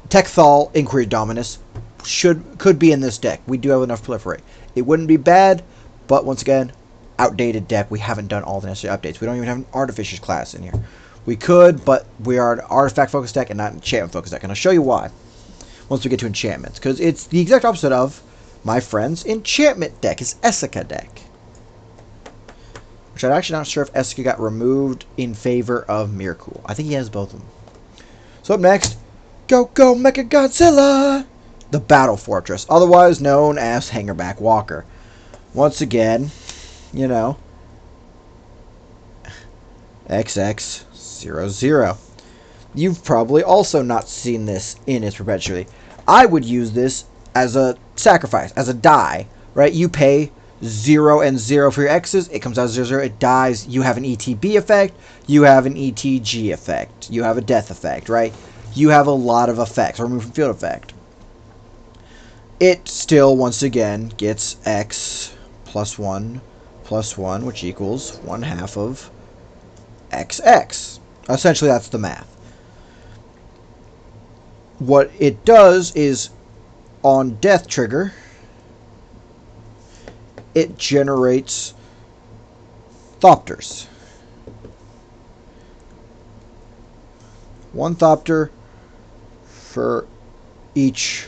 Tekthal, Inquiry Dominus, could be in this deck. We do have enough proliferate. It wouldn't be bad, but once again, outdated deck. We haven't done all the necessary updates. We don't even have an Artificers class in here. We could, but we are an artifact-focused deck and not an enchantment-focused deck. And I'll show you why once we get to enchantments. Because it's the exact opposite of my friend's enchantment deck, his Essica deck. Which I'm actually not sure if Essica got removed in favor of Miracle. I think he has both of them. So up next, go Mecha Godzilla! The Battle Fortress, otherwise known as Hangerback Walker. Once again, you know, XX00. You've probably also not seen this in its perpetuity. I would use this as a sacrifice, as a die, right? You pay 0 and 0 for your X's, it comes out 0/0, it dies, you have an ETB effect, you have an ETG effect, you have a death effect, right? You have a lot of effects, or remove from field effect. It still, once again, gets X +1/+1, which equals 1/2 of XX. Essentially, that's the math. What it does is, on death trigger, it generates Thopters. 1 Thopter for each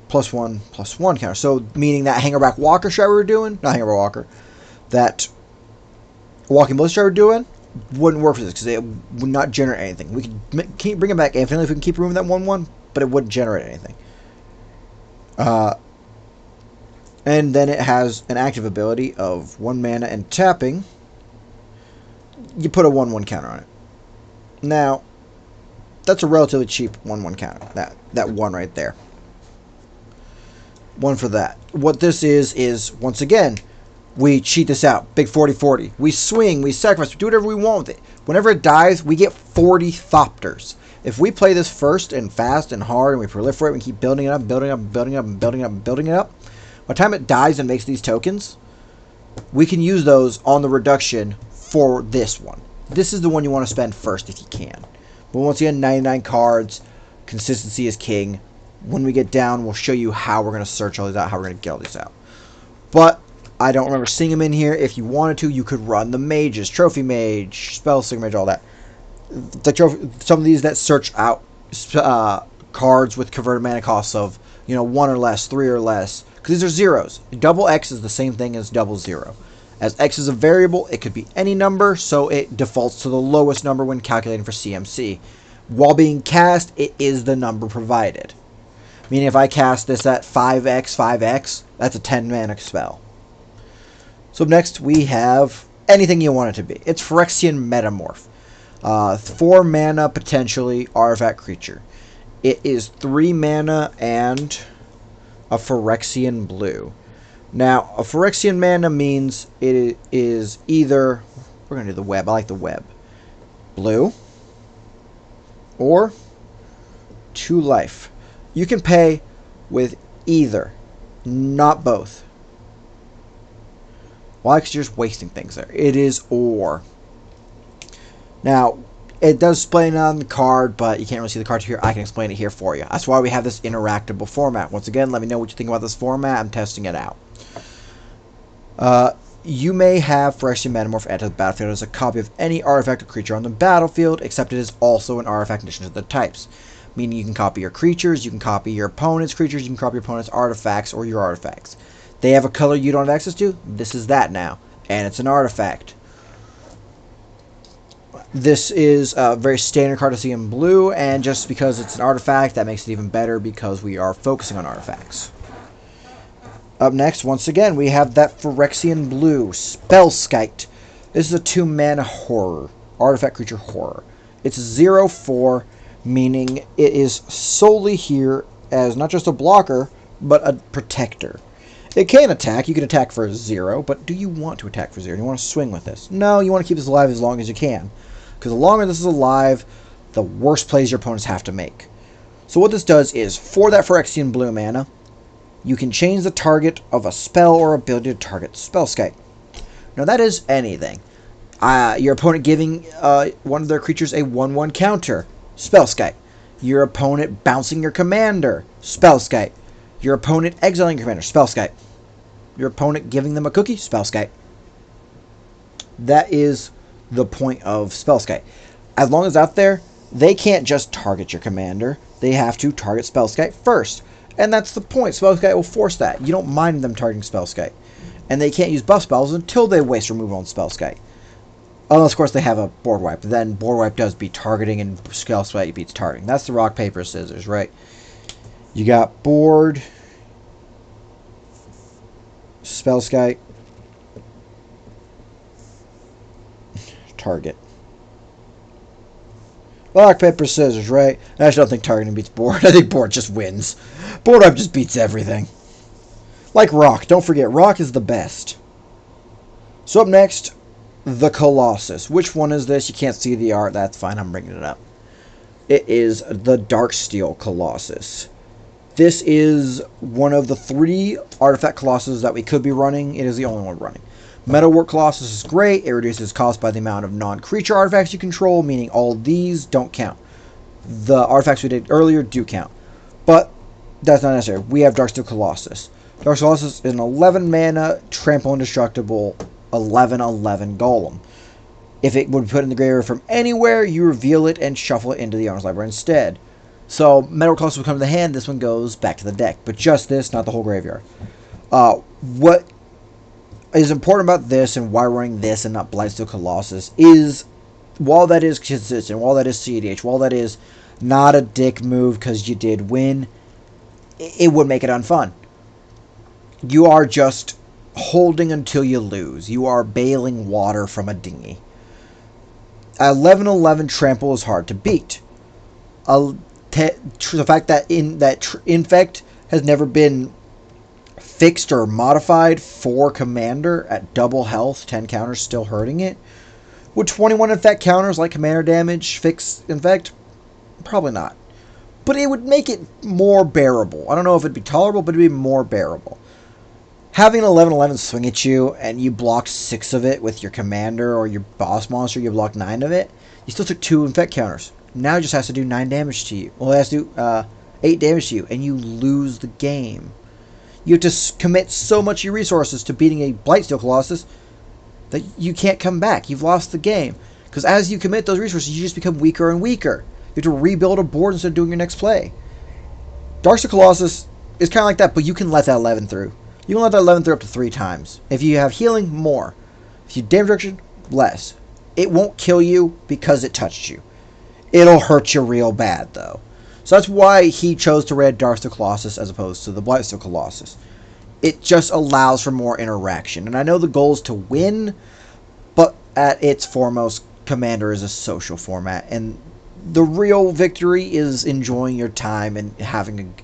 +1/+1 counter. So meaning that Hangerback Walker strat we were doing, not Hangerback Walker, that Walking Blizzard strat we were doing wouldn't work for this because it would not generate anything. We could keep bringing back infinitely if we can keep removing that 1/1, but it wouldn't generate anything. And then it has an active ability of 1 mana and tapping. You put a 1/1 counter on it. Now, that's a relatively cheap 1/1 counter. That 1 right there. 1 for that. What this is once again, we cheat this out. Big 40/40. We swing, we sacrifice, we do whatever we want with it. Whenever it dies, we get 40 Thopters. If we play this first and fast and hard and we proliferate and keep building it up, building up, building up, building up, building it up, by the time it dies and makes these tokens, we can use those on the reduction for this one. This is the one you want to spend first if you can. But once again, 99 cards, consistency is king. When we get down, we'll show you how we're going to search all these out, how we're going to get all these out. But I don't remember seeing them in here. If you wanted to, you could run the mages, Trophy Mage, Spell Stick Mage, all that. Some of these that search out cards with converted mana costs of 1 or less, 3 or less, because these are zeros. Double X is the same thing as double zero. As X is a variable, it could be any number, so it defaults to the lowest number when calculating for CMC. While being cast, it is the number provided. Meaning if I cast this at 5x, 5x, that's a 10 mana spell. So next we have anything you want it to be. It's Phyrexian Metamorph. 4 mana, potentially, artifact creature. It is 3 mana and a Phyrexian blue. Now, a Phyrexian mana means it is either, we're going to do the web, I like the web, blue, or 2 life. You can pay with either, not both. Why? Because you're just wasting things there. It is or. Now, it does explain on the card, but you can't really see the card here. I can explain it here for you. That's why we have this interactable format. Once again, let me know what you think about this format. I'm testing it out. You may have Phyrexian Metamorph enter the battlefield as a copy of any artifact or creature on the battlefield, except it is also an artifact in addition to the types. Meaning you can copy your creatures, you can copy your opponent's creatures, you can copy your opponent's artifacts or your artifacts. They have a color you don't have access to? This is that now. And it's an artifact. This is a very standard card to see in blue, and just because it's an artifact, that makes it even better because we are focusing on artifacts. Up next, once again, we have that Phyrexian blue, Spellskite. This is a 2 mana horror, artifact creature horror. It's 0/4, meaning it is solely here as not just a blocker, but a protector. It can attack. You can attack for 0, but do you want to attack for 0? Do you want to swing with this? No, you want to keep this alive as long as you can. Because the longer this is alive, the worse plays your opponents have to make. So what this does is, for that Phyrexian blue mana, you can change the target of a spell or ability to target Spellskite. Now that is anything. Your opponent giving one of their creatures a 1/1 counter, Spellskite. Your opponent bouncing your commander, Spellskite. Your opponent exiling your commander, Spellskite. Your opponent giving them a cookie, Spellskite. That is the point of Spellskite. As long as out there, they can't just target your commander. They have to target Spellskite first. And that's the point. Spellskite will force that. You don't mind them targeting Spellskite. And they can't use buff spells until they waste removal on Spellskite. Unless, of course, they have a board wipe. Then board wipe does beat targeting and Spellskite beats targeting. That's the rock, paper, scissors, right? You got board, Spellskite, target. Rock, paper, scissors, right? I actually don't think targeting beats board. I think board just wins. Board wipe just beats everything. Like rock. Don't forget, rock is the best. So up next, the Colossus. Which one is this? You can't see the art. That's fine. I'm bringing it up. It is the Darksteel Colossus. This is one of the 3 artifact Colossus that we could be running. It is the only one running. Metalwork Colossus is great. It reduces cost by the amount of non-creature artifacts you control, meaning all these don't count. The artifacts we did earlier do count. But that's not necessary. We have Darksteel Colossus. Darksteel Colossus is an 11 mana, trample indestructible, 11/11 golem. If it would be put in the graveyard from anywhere, you reveal it and shuffle it into the owner's library instead. So Metal Colossus will come to the hand, this one goes back to the deck. But just this, not the whole graveyard. What is important about this and why we're running this and not Blightsteel Colossus is, while that is consistent, while that is CDH, while that is not a dick move because you did win, it would make it unfun. You are just holding until you lose. You are bailing water from a dinghy. 11/11 trample is hard to beat. The fact that infect has never been fixed or modified for commander at double health, 10 counters still hurting it. Would 21 infect counters like commander damage fix infect? Probably not. But it would make it more bearable. I don't know if it'd be tolerable, but it'd be more bearable. Having an 11/11 swing at you and you blocked 6 of it with your commander or your boss monster, you blocked 9 of it, you still took 2 infect counters. Now it just has to do 9 damage to you. Well, it has to do 8 damage to you, and you lose the game. You have to commit so much of your resources to beating a Blightsteel Colossus that you can't come back. You've lost the game. Because as you commit those resources, you just become weaker and weaker. You have to rebuild a board instead of doing your next play. Darksteel Colossus is kind of like that, but you can let that 11 through. You can let that 11 through up to 3 times. If you have healing, more. If you damage reduction, less. It won't kill you because it touched you. It'll hurt you real bad, though. So that's why he chose to red Darksteel Colossus as opposed to the Blightsteel Colossus. It just allows for more interaction. And I know the goal is to win, but at its foremost, Commander is a social format. And the real victory is enjoying your time and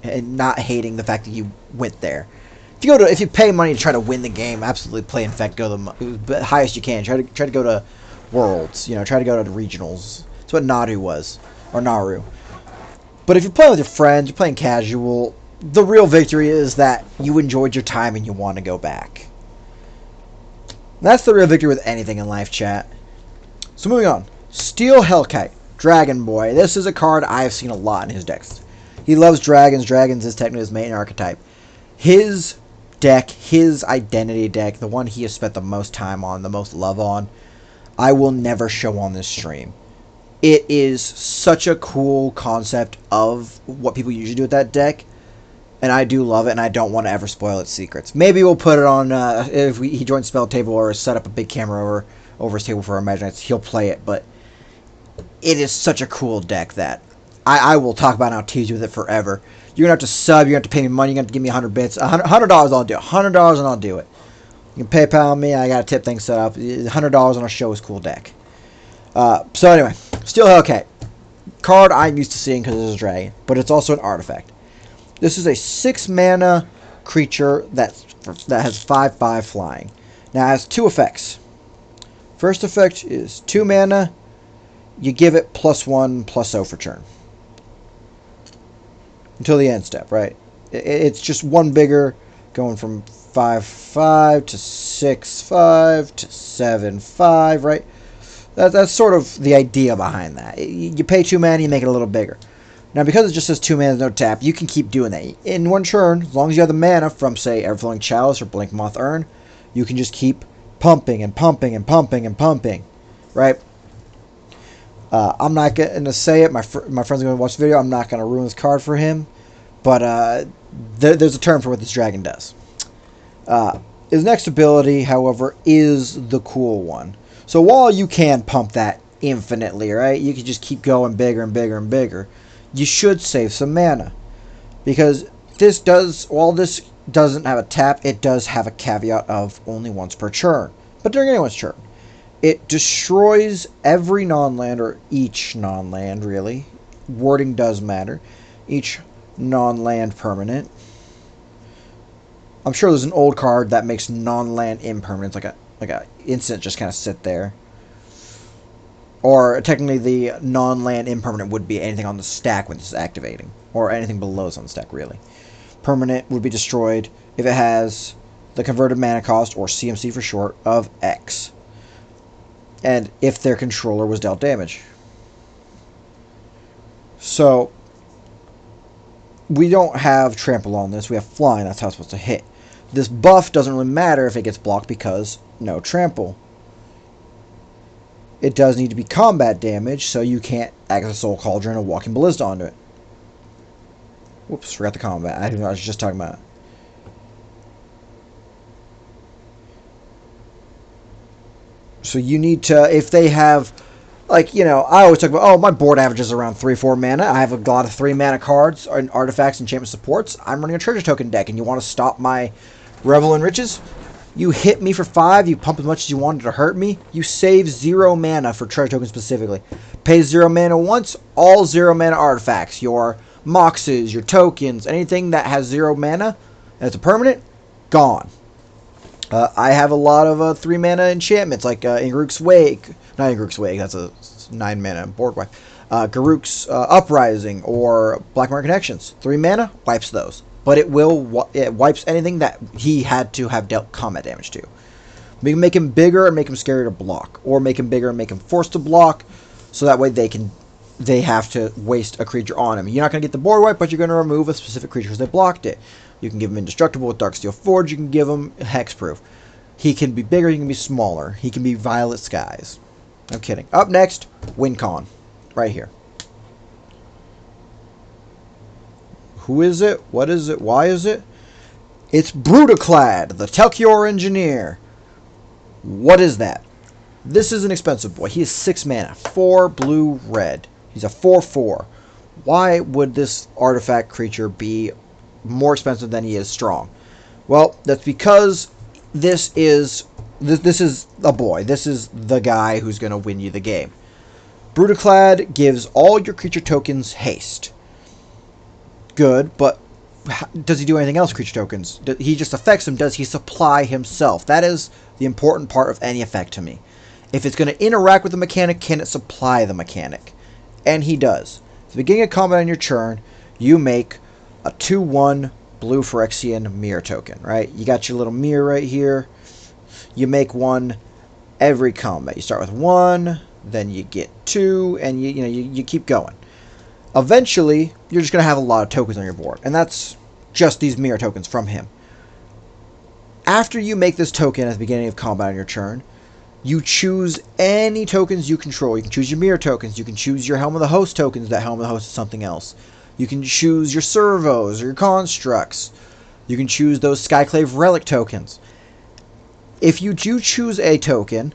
and not hating the fact that you went there. If you pay money to try to win the game, absolutely play Infect, go the highest you can. Try to go to Worlds, try to go to the regionals. That's what Naru was, or Naru. But if you're playing with your friends, you're playing casual, the real victory is that you enjoyed your time and you want to go back. That's the real victory with anything in life, chat. So moving on. Steel Hellkite, Dragon Boy. This is a card I've seen a lot in his decks. He loves dragons. Dragons is technically his main archetype. His deck, his identity deck, the one he has spent the most time on, the most love on, I will never show on this stream. It is such a cool concept of what people usually do with that deck, and I do love it, and I don't want to ever spoil its secrets. Maybe we'll put it on, if he joins Spell Table or set up a big camera over his table for our Imaginary, he'll play it, but it is such a cool deck that I will talk about and I'll tease you with it forever. You're going to have to sub, you're going to have to pay me money, you're going to have to give me 100 bits. $100 I'll do it. $100 and I'll do it. You can PayPal me, I got a tip thing set up. $100 and I'll show his cool deck. So anyway, Steel Hellcat. Card I'm used to seeing because it's a dragon, but it's also an artifact. This is a 6 mana creature that has 5/5 flying. Now it has 2 effects. First effect is 2 mana. You give it +1/+0 for turn. Until the end step, right? It's just 1 bigger, going from 5/5 to 6/5 to 7/5, right? That's sort of the idea behind that. You pay 2 mana, you make it a little bigger. Now, because it just says 2 mana, no tap, you can keep doing that. In one turn, as long as you have the mana from, say, Everflowing Chalice or Blink Moth Urn, you can just keep pumping and pumping and pumping and pumping, right? I'm not going to say it. My friend's going to watch the video. I'm not going to ruin this card for him. But there's a term for what this dragon does. His next ability, however, is the cool one. So while you can pump that infinitely, right? You can just keep going bigger and bigger and bigger. You should save some mana. Because while this doesn't have a tap, it does have a caveat of only once per turn. But during anyone's turn. It destroys every non-land, or each non-land, really. Wording does matter. Each non-land permanent. I'm sure there's an old card that makes non-land impermanents, like a instant just kind of sit there. Or technically the non-land impermanent would be anything on the stack when it's activating. Or anything below it's on the stack, really. Permanent would be destroyed if it has the converted mana cost, or CMC for short, of X. And if their controller was dealt damage. So, we don't have trample on this. We have flying. That's how it's supposed to hit. This buff doesn't really matter if it gets blocked because no trample. It does need to be combat damage, so you can't act as a Soul Cauldron or Walking Ballista onto it. Whoops, forgot the combat. I was just talking about it. So you need to, if they have, like, you know, I always talk about, oh, my board averages around 3-4 mana. I have a lot of 3 mana cards and artifacts and enchantment supports. I'm running a treasure token deck, and you want to stop my Revel in Riches? You hit me for 5, you pump as much as you wanted to hurt me, you save 0 mana for treasure tokens specifically. Pay 0 mana once, all 0 mana artifacts, your moxes, your tokens, anything that has 0 mana, and it's a permanent, gone. I have a lot of 3 mana enchantments like Ingruk's Wake. Not Ingruk's Wake, that's a 9 mana board wipe. Garruk's Uprising or Black Market Connections. 3 mana, wipes those. But it wipes anything that he had to have dealt combat damage to. We can make him bigger and make him scarier to block. Or make him bigger and make him forced to block. So that way they have to waste a creature on him. You're not going to get the board wipe, but you're going to remove a specific creature because they blocked it. You can give him Indestructible with Darksteel Forge. You can give him Hexproof. He can be bigger. He can be smaller. He can be Violet Skies. I'm kidding. Up next, WinCon. Right here. Who is it? What is it? Why is it? It's Brutaclad, the Telchior Engineer. What is that? This is an expensive boy. He is 6 mana. 4 blue, red. He's a 4/4. Why would this artifact creature be more expensive than he is strong? Well, that's because this is a boy. This is the guy who's going to win you the game. Brutaclad gives all your creature tokens haste. Good, but does he do anything else with creature tokens? He just affects them. Does he supply himself? That is the important part of any effect to me. If it's going to interact with the mechanic, can it supply the mechanic? And he does. At the beginning of combat on your turn, you make a 2/1 blue Phyrexian mirror token, right? You got your little mirror right here. You make one every combat. You start with 1, then you get 2, and you keep going. Eventually, you're just going to have a lot of tokens on your board, and that's just these mirror tokens from him. After you make this token at the beginning of combat on your turn, you choose any tokens you control. You can choose your mirror tokens. You can choose your Helm of the Host tokens. That Helm of the Host is something else. You can choose your servos or your constructs. You can choose those Skyclave relic tokens. If you do choose a token,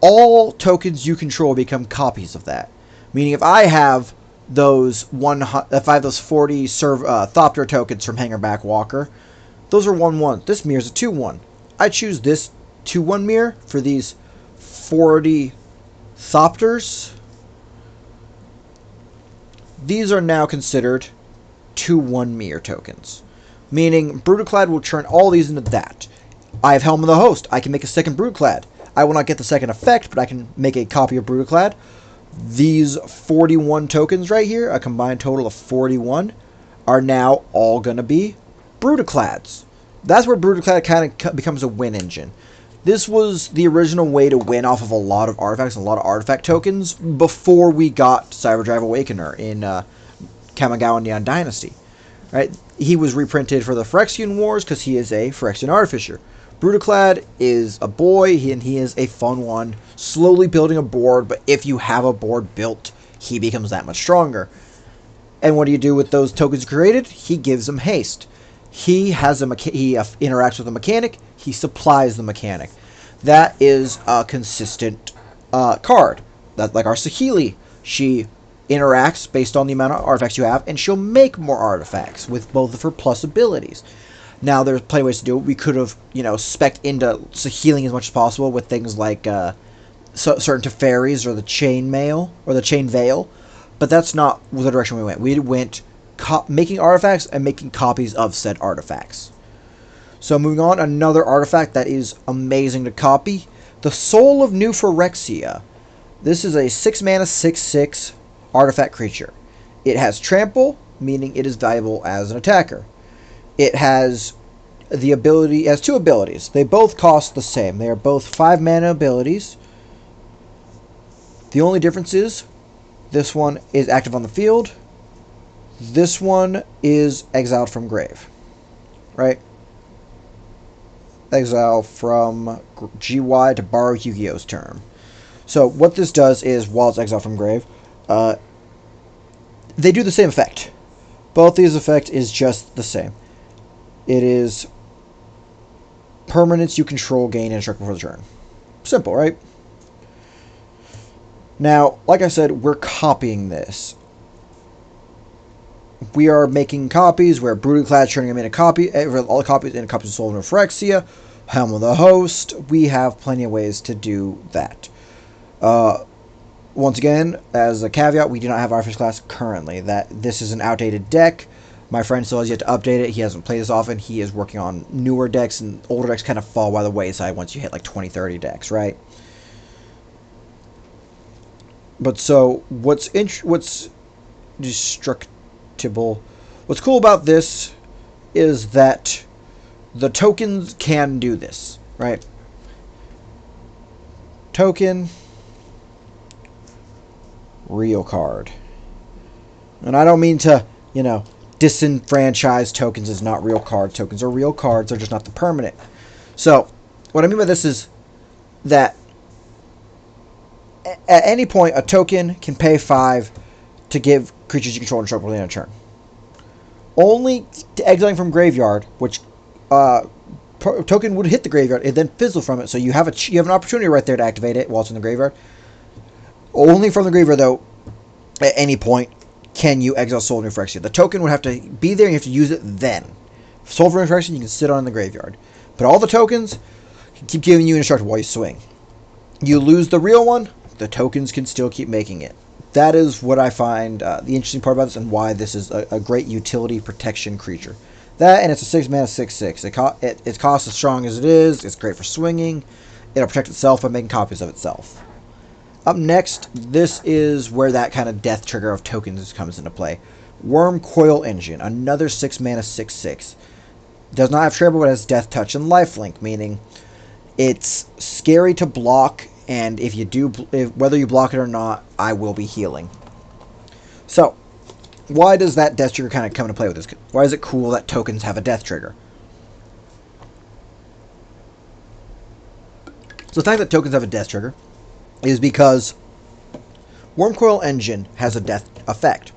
all tokens you control become copies of that. Meaning if I have those 40 Thopter tokens from Hangerback Walker, those are 1/1. This mirror's a 2/1. I choose this 2/1 mirror for these 40 Thopters. These are now considered 2/1 mirror tokens. Meaning Brutaclad will turn all these into that. I have Helm of the Host. I can make a second Brutaclad. I will not get the second effect, but I can make a copy of Brutaclad. These 41 tokens right here, a combined total of 41, are now all going to be Brutaclads. That's where Brutaclad kind of becomes a win engine. This was the original way to win off of a lot of artifacts and a lot of artifact tokens before we got Cyberdrive Awakener in Kamigawa Neon Dynasty. Right? He was reprinted for the Phyrexian Wars because he is a Phyrexian Artificer. Brutaclad is a boy, and he is a fun one, slowly building a board, but if you have a board built, he becomes that much stronger. And what do you do with those tokens created? He gives them haste. He interacts with the mechanic, he supplies the mechanic. That is a consistent card. That, like our Saheeli, she interacts based on the amount of artifacts you have, and she'll make more artifacts with both of her plus abilities. Now, there's plenty of ways to do it. We could have, spec'd into healing as much as possible with things like certain Teferis or the Chain Mail or the Chain Veil, but that's not the direction we went. We went making artifacts and making copies of said artifacts. So moving on, another artifact that is amazing to copy, the Soul of New Phyrexia. This is a 6 mana 6/6 artifact creature. It has trample, meaning it is valuable as an attacker. It has two abilities. They both cost the same. They are both 5 mana abilities. The only difference is this one is active on the field. This one is exiled from grave. Right? Exile from GY to borrow Yu-Gi-Oh's term. So what this does is, while it's exiled from grave, uh, they do the same effect. Both these effect is just the same. It is permanents you control gain instruct before the turn. Simple, right? Now, like I said, we're copying this. We are making copies. We're brutally clad, turning them into copy. All the copies into copies of Soul of Phyrexia, Helm of the Host. We have plenty of ways to do that. Once again, as a caveat, we do not have Artifice class currently. That this is an outdated deck. My friend still has yet to update it. He hasn't played this often. He is working on newer decks, and older decks kind of fall by the wayside once you hit like 20, 30 decks, right? But so, what's destructible? What's cool about this is that the tokens can do this, right? Token, real card. And I don't mean to, disenfranchise tokens as not real cards. Tokens are real cards, they're just not the permanent. So, what I mean by this is that at any point, a token can pay 5 to give creatures you control and stroke within a turn. Only to exiling from graveyard, which token would hit the graveyard and then fizzle from it. So you have an opportunity right there to activate it while it's in the graveyard. Only from the graveyard, though, at any point, can you exile Soul of Phyrexia. The token would have to be there and you have to use it then. Soul of Phyrexia you can sit on in the graveyard. But all the tokens can keep giving you instruction while you swing. You lose the real one, the tokens can still keep making it. That is what I find the interesting part about this and why this is a great utility protection creature. That, and it's a 6 mana 6/6. It costs as strong as it is. It's great for swinging. It'll protect itself by making copies of itself. Up next, this is where that kind of death trigger of tokens comes into play. Worm Coil Engine, another 6 mana 6/6. Does not have Trample, but has Death Touch and Lifelink, meaning it's scary to block, and whether you block it or not, I will be healing. So, why does that death trigger kind of come into play with this? Why is it cool that tokens have a death trigger? So the fact that tokens have a death trigger is because Wormcoil Engine has a death effect.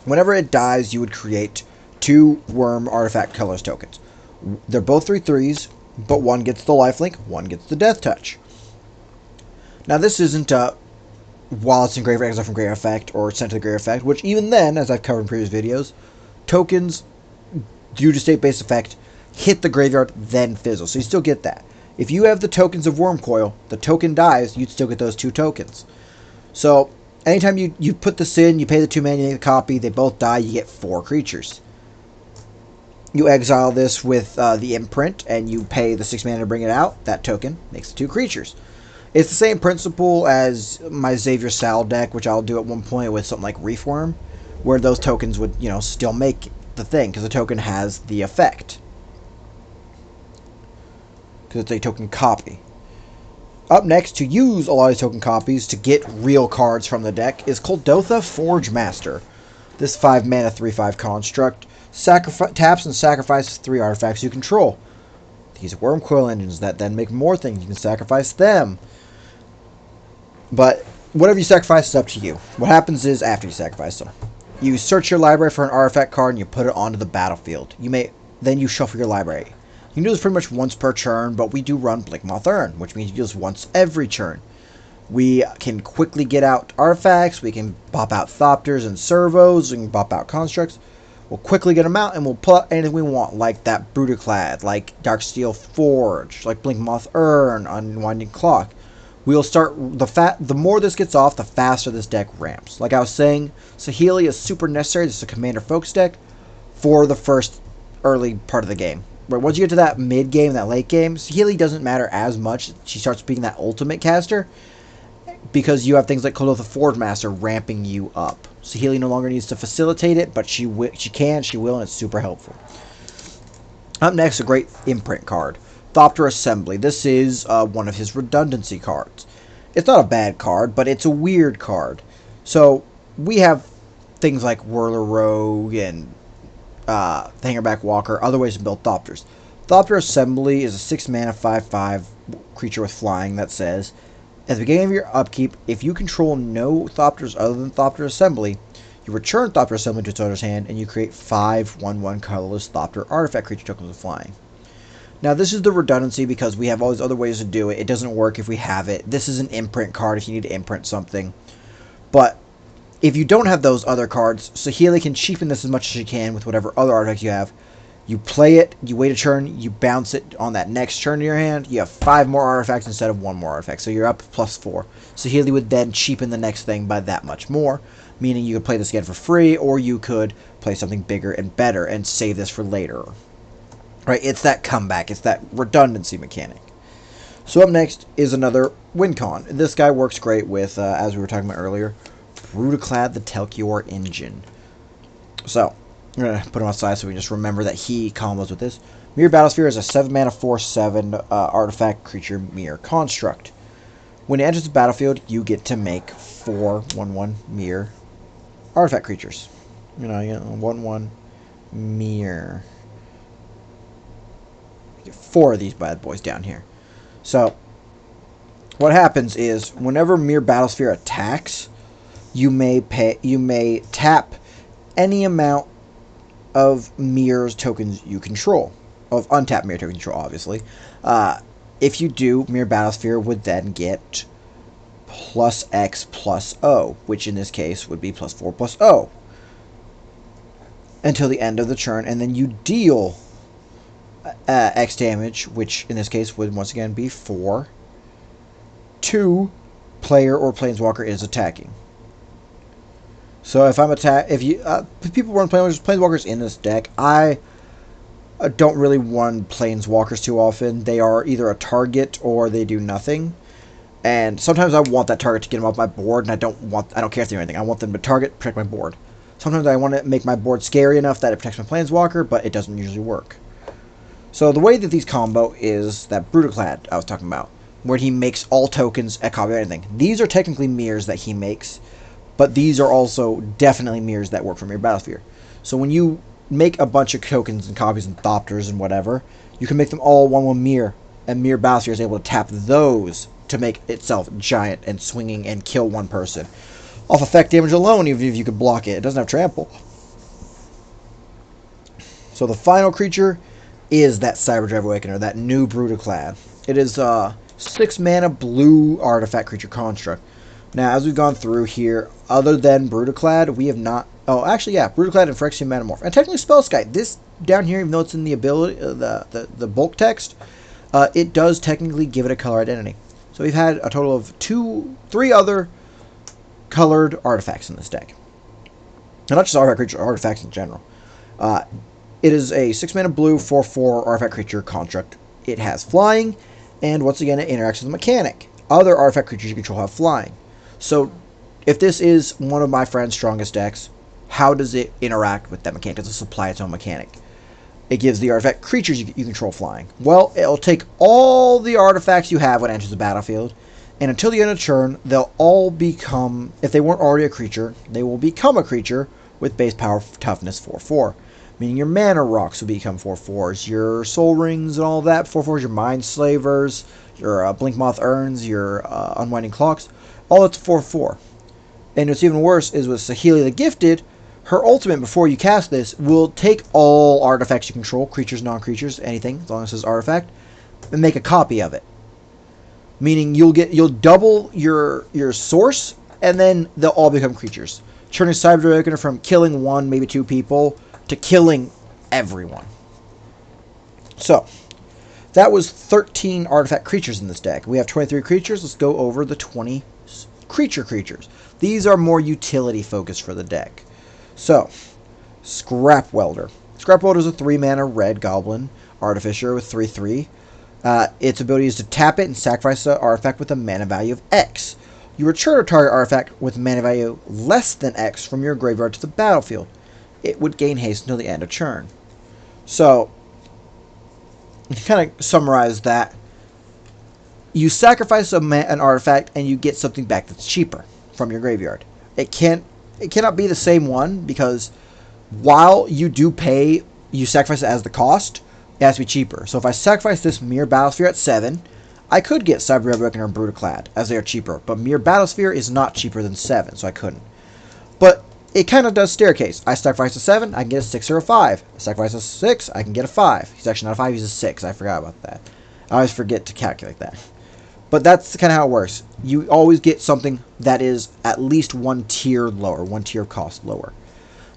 Whenever it dies, you would create 2 Worm Artifact Colors tokens. They're both 3/3s, but one gets the lifelink, one gets the death touch. Now this isn't while it's in graveyard exile from grave effect or sent to the grave effect, which even then, as I've covered in previous videos, tokens due to state-based effect hit the graveyard then fizzle, so you still get that. If you have the tokens of Wormcoil, the token dies, you'd still get those 2 tokens. So anytime you put this in, you pay the 2 mana, you make a copy, they both die, you get 4 creatures. You exile this with the imprint, and you pay the 6 mana to bring it out. That token makes the 2 creatures. It's the same principle as my Xavier Sal deck, which I'll do at one point with something like Reefworm, where those tokens would, still make the thing, because the token has the effect. Because it's a token copy. Up next, to use a lot of token copies to get real cards from the deck, is Kuldotha Forge Master. This 5 mana 3/5 construct taps and sacrifices 3 artifacts you control. These are Wormcoil engines that then make more things. You can sacrifice them. But whatever you sacrifice is up to you. What happens is, after you sacrifice them, you search your library for an artifact card and you put it onto the battlefield. Then you shuffle your library. You can do this pretty much once per turn, but we do run Blinkmoth Urn, which means you do this once every turn. We can quickly get out artifacts, we can pop out Thopters and Servos, we can pop out Constructs. We'll quickly get them out, and we'll pull out anything we want, like that Bruticlad, like Darksteel Forge, like Blinkmoth Urn, Unwinding Clock. We'll start, the more this gets off, the faster this deck ramps. Like I was saying, Saheeli is super necessary. This is a Commander Focus deck for the first early part of the game. But once you get to that mid-game, that late game, Saheeli doesn't matter as much. She starts being that ultimate caster, because you have things like Kuldotha Forge Master ramping you up. Saheeli no longer needs to facilitate it, but she will, and it's super helpful. Up next, a great imprint card, Thopter Assembly. This is one of his redundancy cards. It's not a bad card, but it's a weird card. So we have things like Whirler Rogue and Hangerback Walker, other ways to build Thopters. Thopter Assembly is a 6 mana 5/5 creature with flying that says, At the beginning of your upkeep, if you control no Thopters other than Thopter Assembly, you return Thopter Assembly to its owner's hand, and you create 5 1/1 colorless Thopter artifact creature tokens with flying. Now, this is the redundancy because we have all these other ways to do it. It doesn't work if we have it. This is an imprint card if you need to imprint something. But if you don't have those other cards, Saheeli can cheapen this as much as she can with whatever other artifacts you have. You play it, you wait a turn, you bounce it on that next turn in your hand, you have 5 more artifacts instead of 1 more artifact, so you're up +4. Saheeli would then cheapen the next thing by that much more, meaning you could play this again for free, or you could play something bigger and better and save this for later. Right, it's that comeback, it's that redundancy mechanic. So up next is another WinCon. This guy works great with, as we were talking about earlier, Brutaclad the Telchior Engine. So, I'm going to put him outside so we can just remember that he combos with this. Mirror Battlesphere is a 7-mana 4/7 artifact creature mirror construct. When it enters the battlefield, you get to make 4 1/1 mirror artifact creatures. You know 1/1 mirror. Get 4 of these bad boys down here. So, what happens is, whenever Mirror Battlesphere attacks, you may tap any amount of mirrors tokens you control. Of untapped mirror tokens you control, obviously. If you do, Mirror Battlesphere would then get +X+O, which in this case would be +4/+O. Until the end of the turn, and then you deal X damage, which in this case would once again be 4 to player or planeswalker is attacking. So if I'm people run planeswalkers in this deck. I don't really run planeswalkers too often. They are either a target or they do nothing. And sometimes I want that target to get them off my board, and I don't care if they do anything. I want them to target, protect my board. Sometimes I want to make my board scary enough that it protects my planeswalker, but it doesn't usually work. So the way that these combo is that Brutaclad I was talking about, where he makes all tokens a copy of anything. These are technically mirrors that he makes, but these are also definitely mirrors that work for Mirror Battlesphere. So when you make a bunch of tokens and copies and Thopters and whatever, you can make them all 1/1 mirror, and Mirror Battlesphere is able to tap those to make itself giant and swinging and kill one person. Off effect damage alone, even if you could block it. It doesn't have trample. So the final creature is that Cyberdrive Awakener, that new Brutaclad. It is a 6-mana blue artifact creature construct. Now, as we've gone through here, other than Brutaclad, we have not... Oh, actually, yeah, Brutaclad and Phyrexian Metamorph. And technically Spellskite. This down here, even though it's in the ability, the bulk text, it does technically give it a color identity. So we've had a total of 3 other colored artifacts in this deck. And not just artifact creatures, artifacts in general. It is a 6-mana blue 4/4 artifact creature construct. It has flying, and once again, it interacts with the mechanic. Other artifact creatures you control have flying. So, if this is one of my friend's strongest decks, how does it interact with that mechanic? Does it supply its own mechanic? It gives the artifact creatures you control flying. Well, it'll take all the artifacts you have when it enters the battlefield, and until the end of the turn, they'll all become, if they weren't already a creature, they will become a creature with base power toughness 4/4. Meaning your mana rocks will become 4/4s, your soul rings and all that 4/4s, your mind slavers, your Blinkmoth urns, your unwinding clocks, all it's 4/4. And what's even worse is with Saheeli the Gifted, her ultimate before you cast this will take all artifacts you control, creatures, non-creatures, anything, as long as it says artifact, and make a copy of it. Meaning you'll double your source, and then they'll all become creatures. Turning Cyberdrive Awakener from killing 1, maybe 2 people to killing everyone. So, that was 13 artifact creatures in this deck. We have 23 creatures. Let's go over the 20 creatures. These are more utility focused for the deck. So, Scrap Welder. Scrap Welder is a 3-mana red goblin artificer with 3/3. Its ability is to tap it and sacrifice an artifact with a mana value of X. You return a target artifact with mana value less than X from your graveyard to the battlefield. It would gain haste until the end of turn. So, to kind of summarize that, you sacrifice an artifact and you get something back that's cheaper from your graveyard. It cannot be the same one, because while you do pay, you sacrifice it as the cost, it has to be cheaper. So if I sacrifice this Mirror Battlesphere at 7, I could get Cyber Red Reckoner and Brutaclad, as they are cheaper, but Mere Battlesphere is not cheaper than 7, so I couldn't. But it kind of does staircase. I sacrifice a 7, I can get a 6 or a 5. I sacrifice a 6, I can get a 5. He's actually not a 5, he's a 6. I forgot about that. I always forget to calculate that. But that's kind of how it works. You always get something that is at least one tier lower, one tier of cost lower.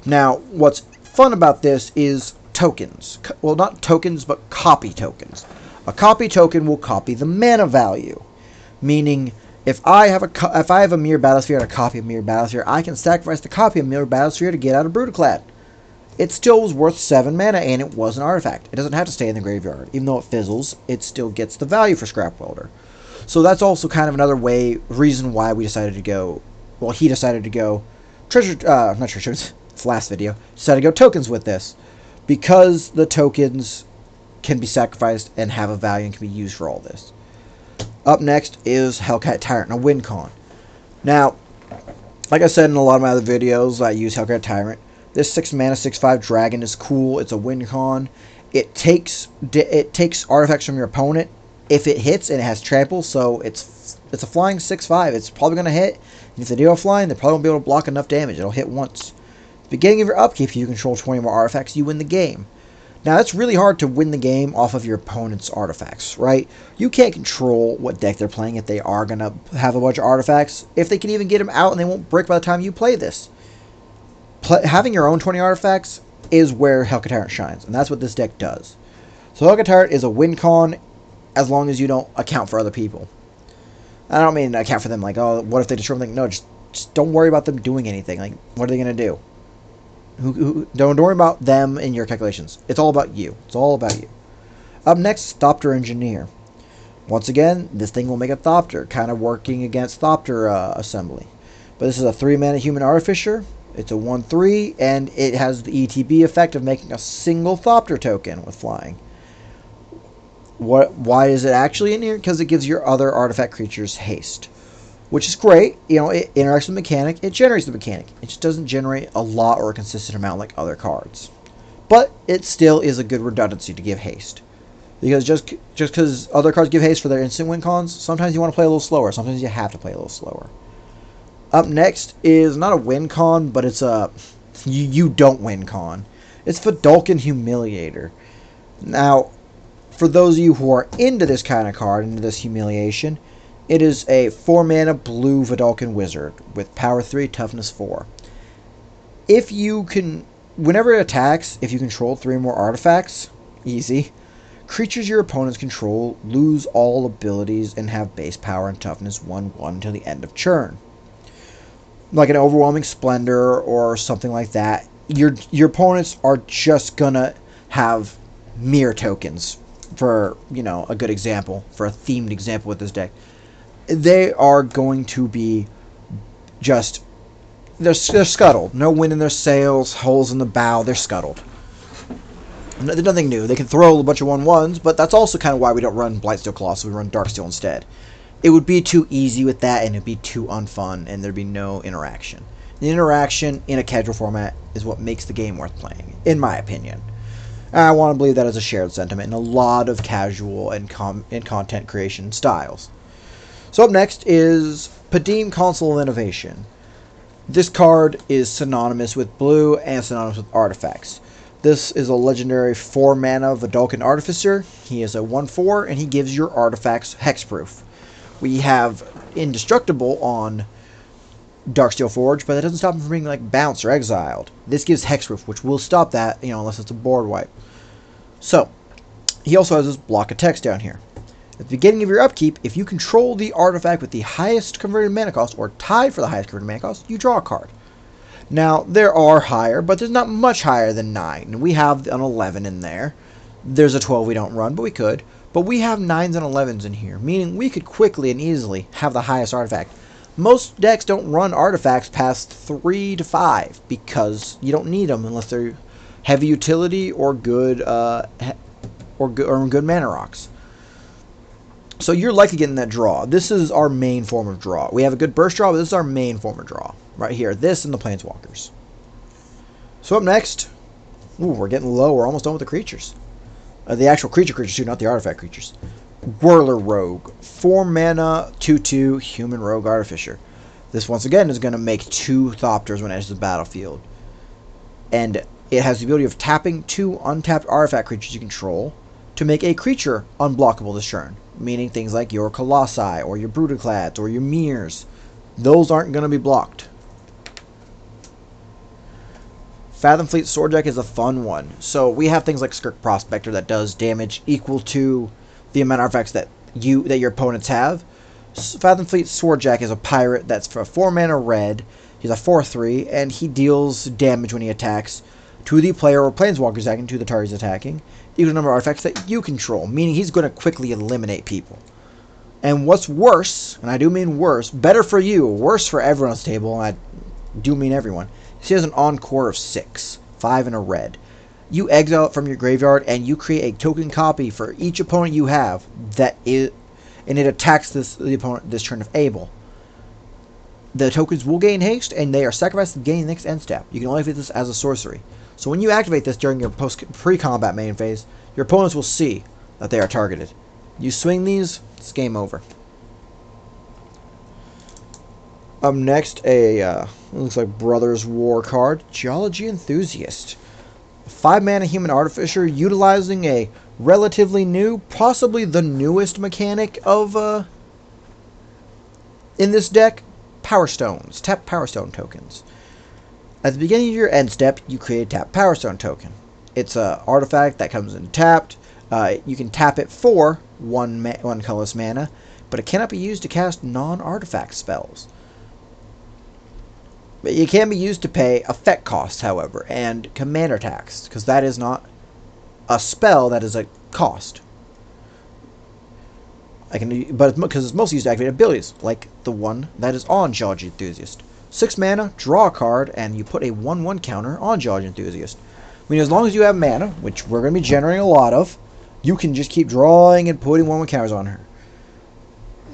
Now, what's fun about this is tokens. Well, not tokens, but copy tokens. A copy token will copy the mana value, meaning if I have a Mere Battlesphere and a copy of Mere Battlesphere, I can sacrifice the copy of Mere Battlesphere to get out of Brutaclad. It still was worth 7 mana, and it was an artifact. It doesn't have to stay in the graveyard. Even though it fizzles, it still gets the value for Scrap Welder. So that's also kind of another reason why we decided to go, well, he decided to go not treasure, it's last video, decided to go tokens with this. Because the tokens can be sacrificed and have a value and can be used for all this. Up next is Hellcat Tyrant, a win con. Now, like I said in a lot of my other videos, I use Hellcat Tyrant. This 6 mana, 6/5 dragon is cool. It's a win con. It takes artifacts from your opponent if it hits, and it has trample, so it's a flying 6/5. It's probably going to hit. And if they deal flying, they probably won't be able to block enough damage. It'll hit once. At the beginning of your upkeep, if you control 20 more artifacts, you win the game. Now, that's really hard to win the game off of your opponent's artifacts, right? You can't control what deck they're playing if they are going to have a bunch of artifacts. If they can even get them out and they won't break by the time you play this. Having your own 20 artifacts is where Hellcat Tyrant shines, and that's what this deck does. So Hellcat Tyrant is a win con as long as you don't account for other people. I don't mean account for them like, oh, what if they destroy something? No, just don't worry about them doing anything. Like, what are they going to do? Don't worry about them in your calculations. It's all about you. It's all about you. Up next, Thopter Engineer. Once again, this thing will make a Thopter, kind of working against Thopter assembly. But this is a 3-mana human artificer. It's a 1/3, and it has the ETB effect of making a single Thopter token with flying. Why is it actually in here? Because it gives your other artifact creatures haste, which is great. You know, it interacts with the mechanic. It generates the mechanic. It just doesn't generate a lot or a consistent amount like other cards. But it still is a good redundancy to give haste. Because just because other cards give haste for their instant win cons, sometimes you want to play a little slower. Sometimes you have to play a little slower. Up next is not a win con, but it's a you don't win con. It's Vidalcan Humiliator. Now, for those of you who are into this kind of card, into this humiliation, it is a 4-mana blue Vidalcan Wizard with power 3, toughness 4. If you can, whenever it attacks, if you control 3 more artifacts, easy, creatures your opponents control lose all abilities and have base power and toughness 1/1 until the end of turn. Like an Overwhelming Splendor or something like that, your opponents are just gonna have mirror tokens. For, you know, a good example, for a themed example with this deck, they are going to be just, they're scuttled. No wind in their sails, holes in the bow, they're scuttled. There's nothing new. They can throw a bunch of 1/1s, but that's also kind of why we don't run Blightsteel Colossus, we run Darksteel instead. It would be too easy with that, and it'd be too unfun, and there'd be no interaction. The interaction in a casual format is what makes the game worth playing, in my opinion. I want to believe that as a shared sentiment in a lot of casual and content creation styles. So up next is Padim, Console of Innovation. This card is synonymous with blue and synonymous with artifacts. This is a legendary 4-mana Vidalcan Artificer. He is a 1/4, and he gives your artifacts hexproof. We have Indestructible on Darksteel Forge, but that doesn't stop him from being like bounced or exiled. This gives hexproof, which will stop that, you know, unless it's a board wipe. So, he also has this block of text down here. At the beginning of your upkeep, if you control the artifact with the highest converted mana cost, or tied for the highest converted mana cost, you draw a card. Now, there are higher, but there's not much higher than 9. We have an 11 in there. There's a 12 we don't run, but we could. But we have 9s and 11s in here, meaning we could quickly and easily have the highest artifact. Most decks don't run artifacts past 3 to 5 because you don't need them unless they're heavy utility or good good mana rocks. So you're likely getting that draw. This is our main form of draw. We have a good burst draw, but this is our main form of draw right here. This and the Planeswalkers. So up next, ooh, we're getting low. We're almost done with the creatures. The actual creatures too, not the artifact creatures. Whirler Rogue, 4 mana, 2/2 human rogue artificer. This once again is going to make 2 Thopters when it enters the battlefield. And it has the ability of tapping 2 untapped artifact creatures you control to make a creature unblockable this turn. Meaning things like your Colossi, or your Brutaclads, or your Mirrors. Those aren't going to be blocked. Fathom Fleet Swordjack is a fun one. So we have things like Skirk Prospector that does damage equal to the amount of artifacts that your opponents have. Fathom Fleet Swordjack is a pirate that's for 4 mana red. He's a 4/3, and he deals damage when he attacks to the player or planeswalker attacking to the target he's attacking, equal to the number of artifacts that you control, meaning he's going to quickly eliminate people. And what's worse, and I do mean worse, better for you, worse for everyone on the table, and I do mean everyone, he has an encore of 6, 5 and a red. You exile it from your graveyard, and you create a token copy for each opponent you have and it attacks the opponent this turn if able. The tokens will gain haste, and they are sacrificed to gain the next end step. You can only activate this as a sorcery. So when you activate this during your pre-combat main phase, your opponents will see that they are targeted. You swing these, it's game over. Up next, looks like Brothers War card, Geology Enthusiast. 5 mana human artificer utilizing a relatively new, possibly the newest mechanic of in this deck, Power Stones. Tap Power Stone tokens. At the beginning of your end step, you create a tap Power Stone token. It's an artifact that comes in tapped. You can tap it for one colorless mana, but it cannot be used to cast non-artifact spells. But it can be used to pay effect costs, however, and commander tax, because that is not a spell, that is a cost. Because it's mostly used to activate abilities, like the one that is on Geology Enthusiast. 6 mana, draw a card, and you put a 1/1 counter on Geology Enthusiast. I mean, as long as you have mana, which we're going to be generating a lot of, you can just keep drawing and putting 1/1 counters on her.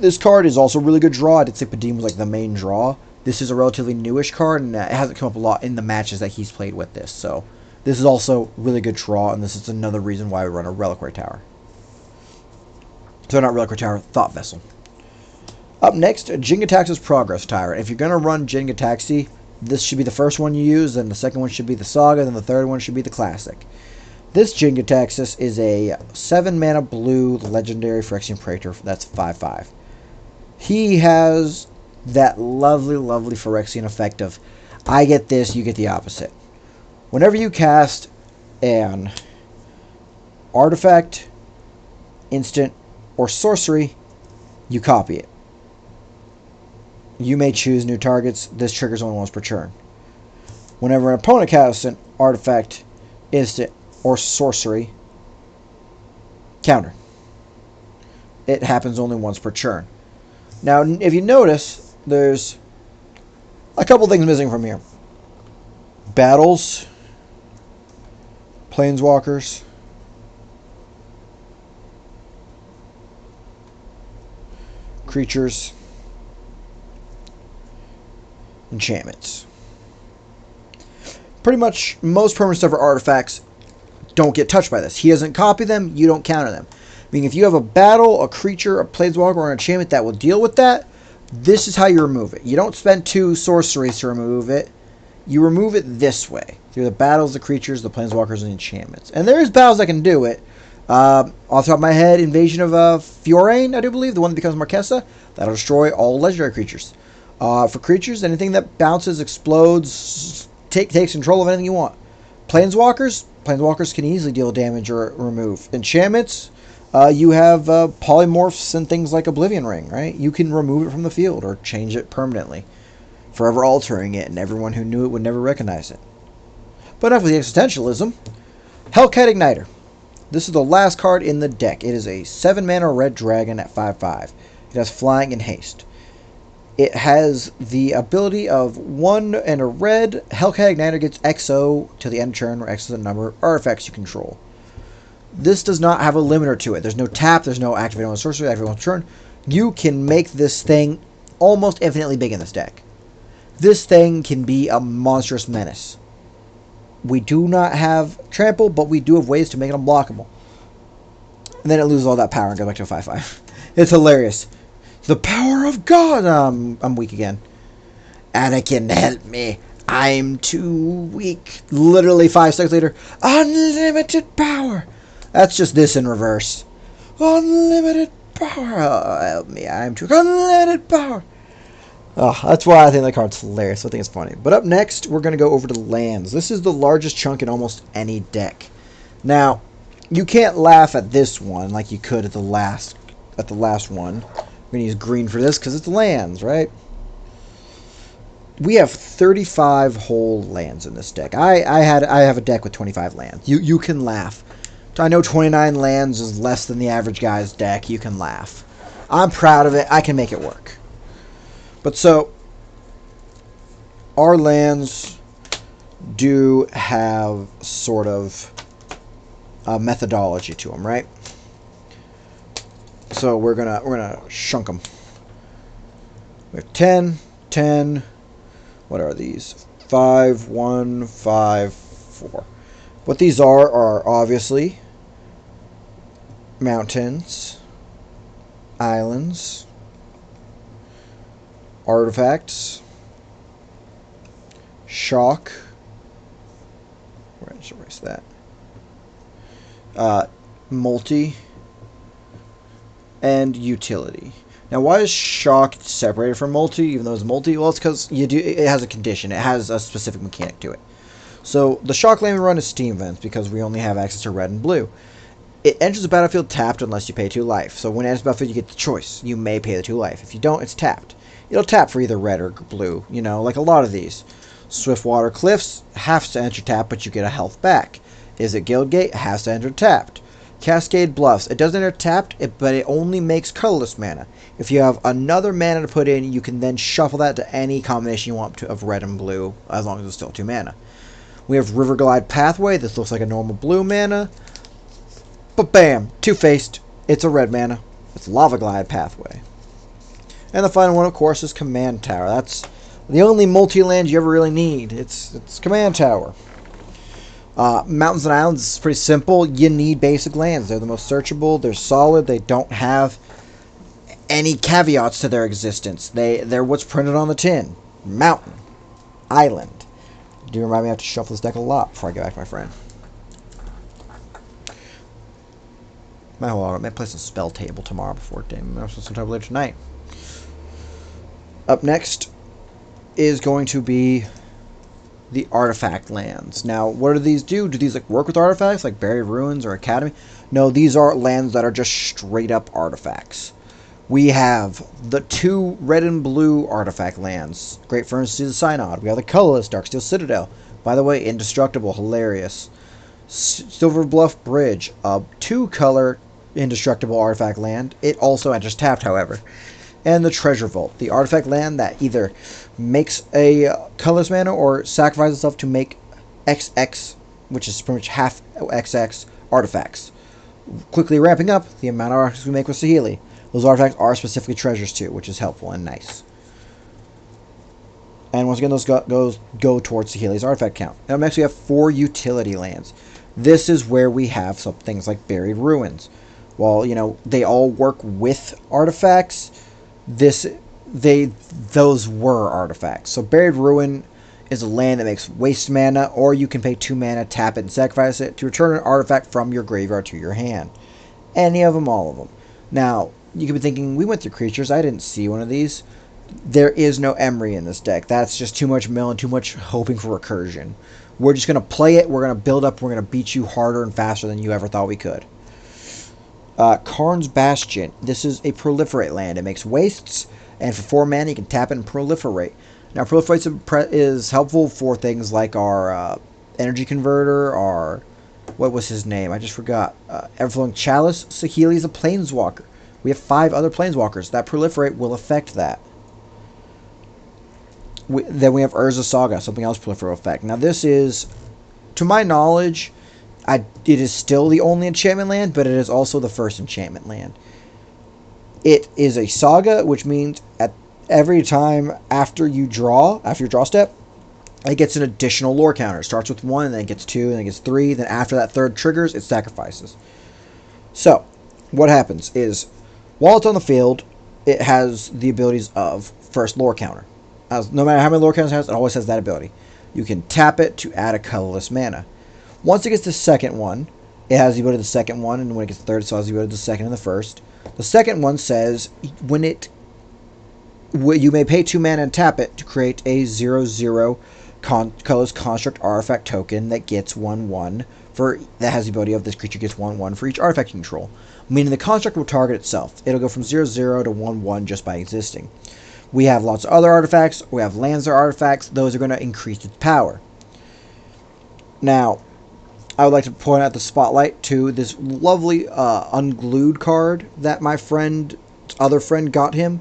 This card is also a really good draw. I did say Padim was like the main draw. This is a relatively newish card, and it hasn't come up a lot in the matches that he's played with this. So this is also really good draw, and this is another reason why we run a Reliquary Tower. So not Reliquary Tower, Thought Vessel. Up next, Jin-Gitaxi's Progress Tyrant. If you're going to run Jin-Gitaxi, this should be the first one you use, then the second one should be the Saga, then the third one should be the Classic. This Jin-Gitaxis is a 7 mana blue legendary Phyrexian Praetor that's 5/5. He has that lovely, lovely Phyrexian effect of, I get this, you get the opposite. Whenever you cast an artifact, instant, or sorcery, you copy it. You may choose new targets. This triggers only once per turn. Whenever an opponent casts an artifact, instant, or sorcery, counter. It happens only once per turn. Now, if you notice, there's a couple things missing from here. Battles, Planeswalkers, creatures, enchantments. Pretty much most permanent stuff or artifacts don't get touched by this. He doesn't copy them, you don't counter them. Meaning if you have a battle, a creature, a planeswalker, or an enchantment that will deal with that, this is how you remove it. You don't spend 2 sorceries to remove it. You remove it this way. Through the battles, the creatures, the planeswalkers, and the enchantments. And there's battles that can do it. Off the top of my head, Invasion of Fiorain, I do believe, the one that becomes Marquesa, that'll destroy all legendary creatures. For creatures, anything that bounces, explodes, takes control of anything you want. Planeswalkers can easily deal damage or remove. Enchantments, you have polymorphs and things like Oblivion Ring, right? You can remove it from the field or change it permanently, forever altering it, and everyone who knew it would never recognize it. But enough with the existentialism. Hellcat Igniter. This is the last card in the deck. It is a 7 mana red dragon at 5/5. It has flying and haste. It has the ability of 1 and a red. Hellcat Igniter gets XO to the end of turn, where X is the number of artifacts you control. This does not have a limiter to it. There's no tap, there's no activate on sorcery, activate on turn. You can make this thing almost infinitely big in this deck. This thing can be a monstrous menace. We do not have trample, but we do have ways to make it unblockable. And then it loses all that power and goes back to a 5/5. It's hilarious. The power of God! I'm weak again. Anakin, help me. I'm too weak. Literally 5 seconds later, unlimited power. That's just this in reverse. Unlimited power. Oh, help me. I'm too unlimited power. Oh, that's why I think that card's hilarious. I think it's funny. But up next, we're going to go over to lands. This is the largest chunk in almost any deck. Now, you can't laugh at this one like you could at the last one. We're going to use green for this because it's lands, right? We have 35 whole lands in this deck. I have a deck with 25 lands. You can laugh. I know 29 lands is less than the average guy's deck. You can laugh. I'm proud of it. I can make it work. But so, our lands do have sort of a methodology to them, right? So we're gonna shunk them. We have 10, 10. What are these? 5, 1, 5, 4. What these are obviously mountains, islands, artifacts, shock. We're going to erase that. Multi, and utility. Now, why is shock separated from multi, even though it's multi? Well, it's because it has a condition. It has a specific mechanic to it. So the shock land we run is steam vents because we only have access to red and blue. It enters the battlefield tapped unless you pay 2 life. So when it enters the battlefield, you get the choice. You may pay the 2 life. If you don't, it's tapped. It'll tap for either red or blue, like a lot of these. Swiftwater Cliffs has to enter tapped, but you get a health back. Is it Guildgate? Has to enter tapped. Cascade Bluffs. It doesn't enter tapped, but it only makes colorless mana. If you have another mana to put in, you can then shuffle that to any combination you want of red and blue, as long as it's still 2 mana. We have Riverglide Pathway. This looks like a normal blue mana. But bam! Two-faced. It's a red mana. It's Lava Glide Pathway. And the final one, of course, is Command Tower. That's the only multi-land you ever really need. It's Command Tower. Mountains and Islands is pretty simple. You need basic lands. They're the most searchable. They're solid. They don't have any caveats to their existence. They're what's printed on the tin. Mountain. Island. Do remind me I have to shuffle this deck a lot before I get back to my friend. Might hold on. I might play some Spell Table tomorrow before game. Sometime later tonight. Up next is going to be the artifact lands. Now, what do these do? Do these work with artifacts like Buried Ruins or Academy? No, these are lands that are just straight up artifacts. We have the 2 red and blue artifact lands. Great Furnace of the Synod. We have the colorless Darksteel Citadel. By the way, indestructible, hilarious. Silver Bluff Bridge, a 2-color indestructible artifact land. It also enters tapped, however. And the Treasure Vault, the artifact land that either makes a colorless mana or sacrifices itself to make XX, which is pretty much half XX, artifacts. Quickly ramping up the amount of artifacts we make with Saheeli. Those artifacts are specifically treasures too, which is helpful and nice. And once again, those go towards Saheeli's artifact count. Now next we have 4 utility lands. This is where we have some things like Buried Ruins. While, they all work with artifacts, those were artifacts. So Buried Ruin is a land that makes waste mana, or you can pay 2 mana, tap it, and sacrifice it to return an artifact from your graveyard to your hand. Any of them, all of them. Now, you could be thinking, we went through creatures, I didn't see one of these. There is no Emery in this deck. That's just too much mill and too much hoping for recursion. We're just going to play it, we're going to build up, we're going to beat you harder and faster than you ever thought we could. Karn's Bastion. This is a proliferate land. It makes wastes, and for 4 mana you can tap it and proliferate. Now proliferate is helpful for things like our energy converter, our... what was his name? I just forgot. Everflowing Chalice. Saheeli is a planeswalker. We have 5 other planeswalkers. That proliferate will affect that. Then we have Urza Saga, something else proliferate effect. Now this is, to my knowledge, it is still the only enchantment land, but it is also the first enchantment land. It is a saga, which means at every time after your draw step, it gets an additional lore counter. It starts with 1, and then it gets 2, and then it gets 3. Then after that 3rd triggers, it sacrifices. So, what happens is, while it's on the field, it has the abilities of first lore counter. No matter how many lore counters it has, it always has that ability. You can tap it to add a colorless mana. Once it gets the second one, it has the ability of the second one, and when it gets the third, it has the ability of the second and the first. The second one says you may pay 2 mana and tap it to create a 0/0 colorless construct artifact token that gets 1/1 that has the ability of this creature gets 1/1 for each artifact you control. Meaning the construct will target itself. It'll go from 0/0 to 1/1 just by existing. We have lots of other artifacts. We have lands or artifacts. Those are going to increase its power. Now, I would like to point out the spotlight to this lovely unglued card that my other friend got him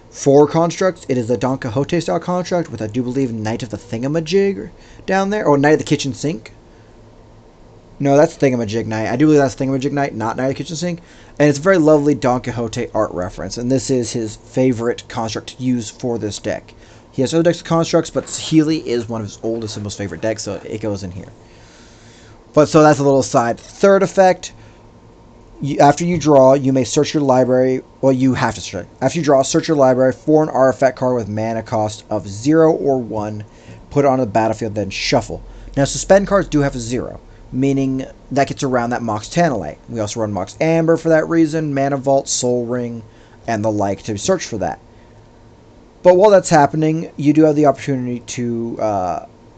for constructs. It is a Don Quixote style construct with, I do believe, Knight of the Thingamajig down there, or Knight of the Kitchen Sink. No, that's Thingamajig Knight. I do believe that's Thingamajig Knight, not Knight of the Kitchen Sink. And it's a very lovely Don Quixote art reference, and this is his favorite construct to use for this deck. He has other decks of constructs, but Saheeli is one of his oldest and most favorite decks, so it goes in here. But so that's a little aside. Third effect, after you draw, you may search your library. Well, you have to search. After you draw, search your library for an artifact card with mana cost of 0 or 1. Put it on the battlefield, then shuffle. Now, suspend cards do have a 0, meaning that gets around that Mox Tantalite. We also run Mox Amber for that reason, Mana Vault, Soul Ring, and the like to search for that. But while that's happening, you do have the opportunity to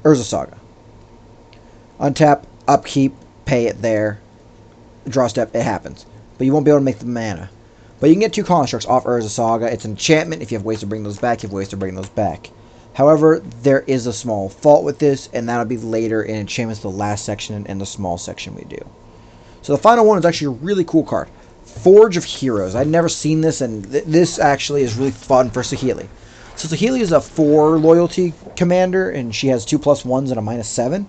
Urza Saga. Untap, upkeep, pay it there, draw step, it happens. But you won't be able to make the mana. But you can get 2 constructs off Urza Saga. It's an enchantment. If you have ways to bring those back, you have ways to bring those back. However, there is a small fault with this, and that'll be later in enchantments, the last section and the small section we do. So the final one is actually a really cool card. Forge of Heroes. I'd never seen this, and this actually is really fun for Saheeli. So Saheeli is a 4 loyalty commander, and she has 2+1s and a -7,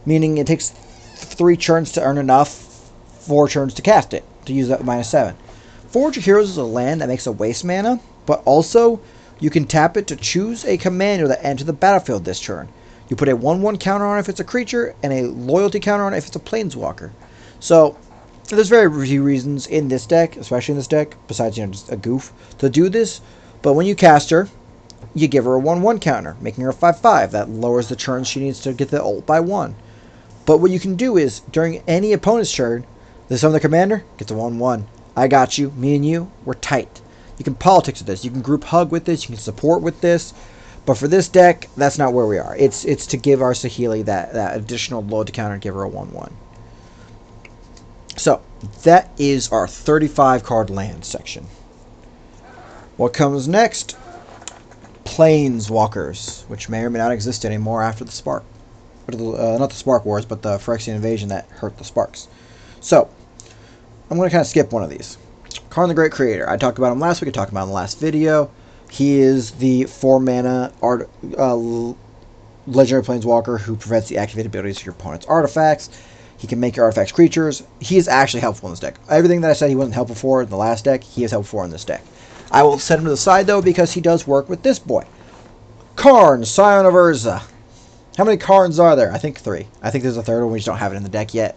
meaning it takes 3 turns to earn enough, 4 turns to cast it, to use that -7. Forge of Heroes is a land that makes a waste mana, but also you can tap it to choose a commander that enters the battlefield this turn. You put a 1/1 counter on it if it's a creature, and a loyalty counter on it if it's a planeswalker. So, there's very few reasons in this deck, especially in this deck, besides, just a goof, to do this. But when you cast her, you give her a 1/1 counter, making her a 5/5. That lowers the turns she needs to get the ult by 1. But what you can do is, during any opponent's turn, this other commander gets a 1/1. I got you, me and you, we're tight. You can politics with this, you can group hug with this, you can support with this. But for this deck, that's not where we are. It's to give our Saheeli that additional loyalty counter and give her a 1/1. So, that is our 35 card land section. What comes next? Planeswalkers, which may or may not exist anymore after the Spark. Not the Spark Wars, but the Phyrexian invasion that hurt the Sparks. So, I'm going to kind of skip one of these. Karn the Great Creator. I talked about him last week. I talked about him in the last video. He is the 4-mana legendary planeswalker who prevents the activated abilities of your opponent's artifacts. He can make your artifacts creatures. He is actually helpful in this deck. Everything that I said he wasn't helpful for in the last deck, he is helpful for in this deck. I will set him to the side, though, because he does work with this boy. Karn, Scion of Urza. How many Karns are there? I think 3. I think there's a third one. We just don't have it in the deck yet.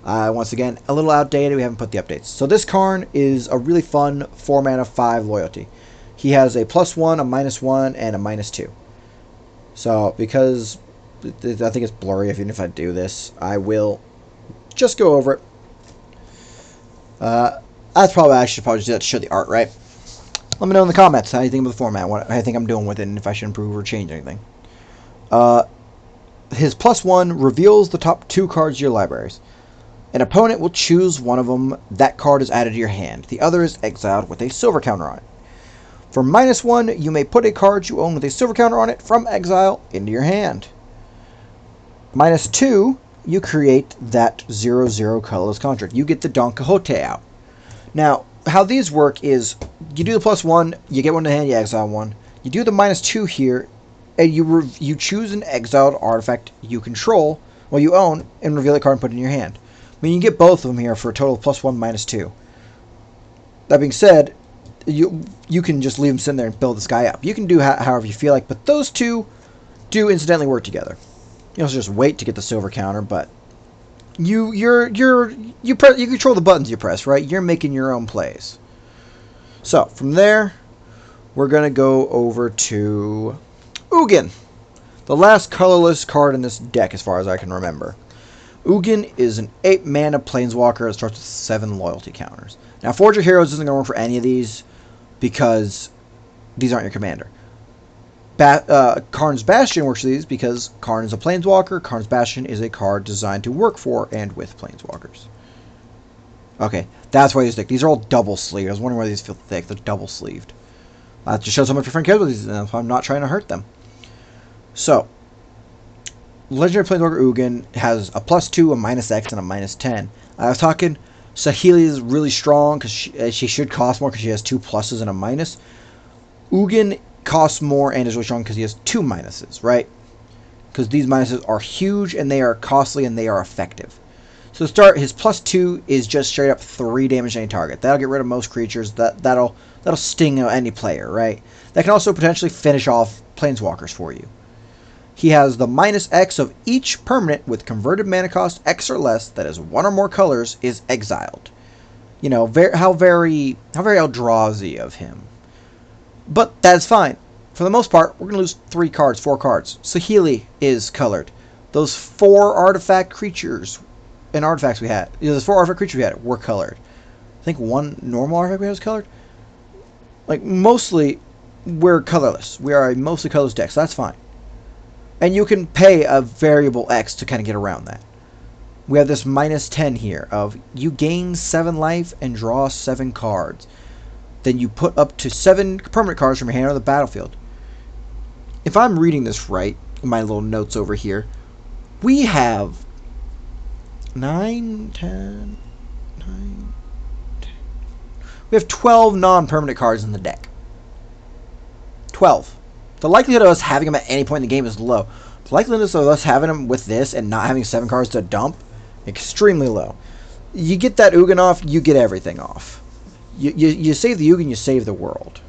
Once again, a little outdated. We haven't put the updates. So this Karn is a really fun 4-mana 5 loyalty. He has a +1, a -1, and a -2. So because I think it's blurry, even if I do this, I will just go over it. I should probably just do that to show the art, right? Let me know in the comments how you think of the format, what I think I'm doing with it, and if I should improve or change anything. His +1 reveals the top 2 cards of your libraries. An opponent will choose one of them. That card is added to your hand. The other is exiled with a silver counter on it. For -1, you may put a card you own with a silver counter on it from exile into your hand. -2, you create that 0/0 colorless construct. You get the Don Quixote out. Now, how these work is, you do the +1, you get one in the hand, you exile one. You do the -2 here, and you choose an exiled artifact you control, well you own, and reveal the card and put it in your hand. I mean, you can get both of them here for a total of +1, -2. That being said, you can just leave them sitting there and build this guy up. You can do however you feel like, but those two do incidentally work together. You also just wait to get the silver counter, but you control the buttons you press, right? You're making your own plays. So from there, we're gonna go over to Ugin, the last colorless card in this deck, as far as I can remember. Ugin is an 8 mana planeswalker that starts with 7 loyalty counters. Now, Forge of Heroes isn't going to work for any of these because these aren't your commander. Karn's Bastion works for these because Karn is a planeswalker. Karn's Bastion is a card designed to work for and with planeswalkers. Okay, that's why these thick. These are all double sleeved. I was wondering why these feel thick. They're double sleeved. That just shows how much your friend cares about these, and I'm not trying to hurt them. So, Legendary Planeswalker Ugin has a +2, a -X, and a -10. I was talking, Saheeli is really strong because she should cost more because she has 2 pluses and a minus. Ugin costs more and is really strong because he has 2 minuses, right? Because these minuses are huge and they are costly and they are effective. So to start, his +2 is just straight up 3 damage to any target. That'll get rid of most creatures. That'll sting any player, right? That can also potentially finish off planeswalkers for you. He has the -X of each permanent with converted mana cost X or less that is 1 or more colors is exiled. You know, how very Eldrazi of him. But that's fine. For the most part, we're going to lose 4 cards. Saheeli is colored. Those 4 artifact creatures and artifacts we had, those 4 artifact creatures we had were colored. I think 1 normal artifact we had was colored. Like, mostly, we're colorless. We are a mostly colorless deck, so that's fine. And you can pay a variable X to kind of get around that. We have this -10 here of you gain 7 life and draw 7 cards. Then you put up to 7 permanent cards from your hand on the battlefield. If I'm reading this right, in my little notes over here, we have 9, 10, 9, 10. We have 12 non-permanent cards in the deck. 12. The likelihood of us having them at any point in the game is low. The likelihood of us having them with this and not having 7 cards to dump, extremely low. You get that Ugin off, you get everything off. You save the Ugin, you save the world.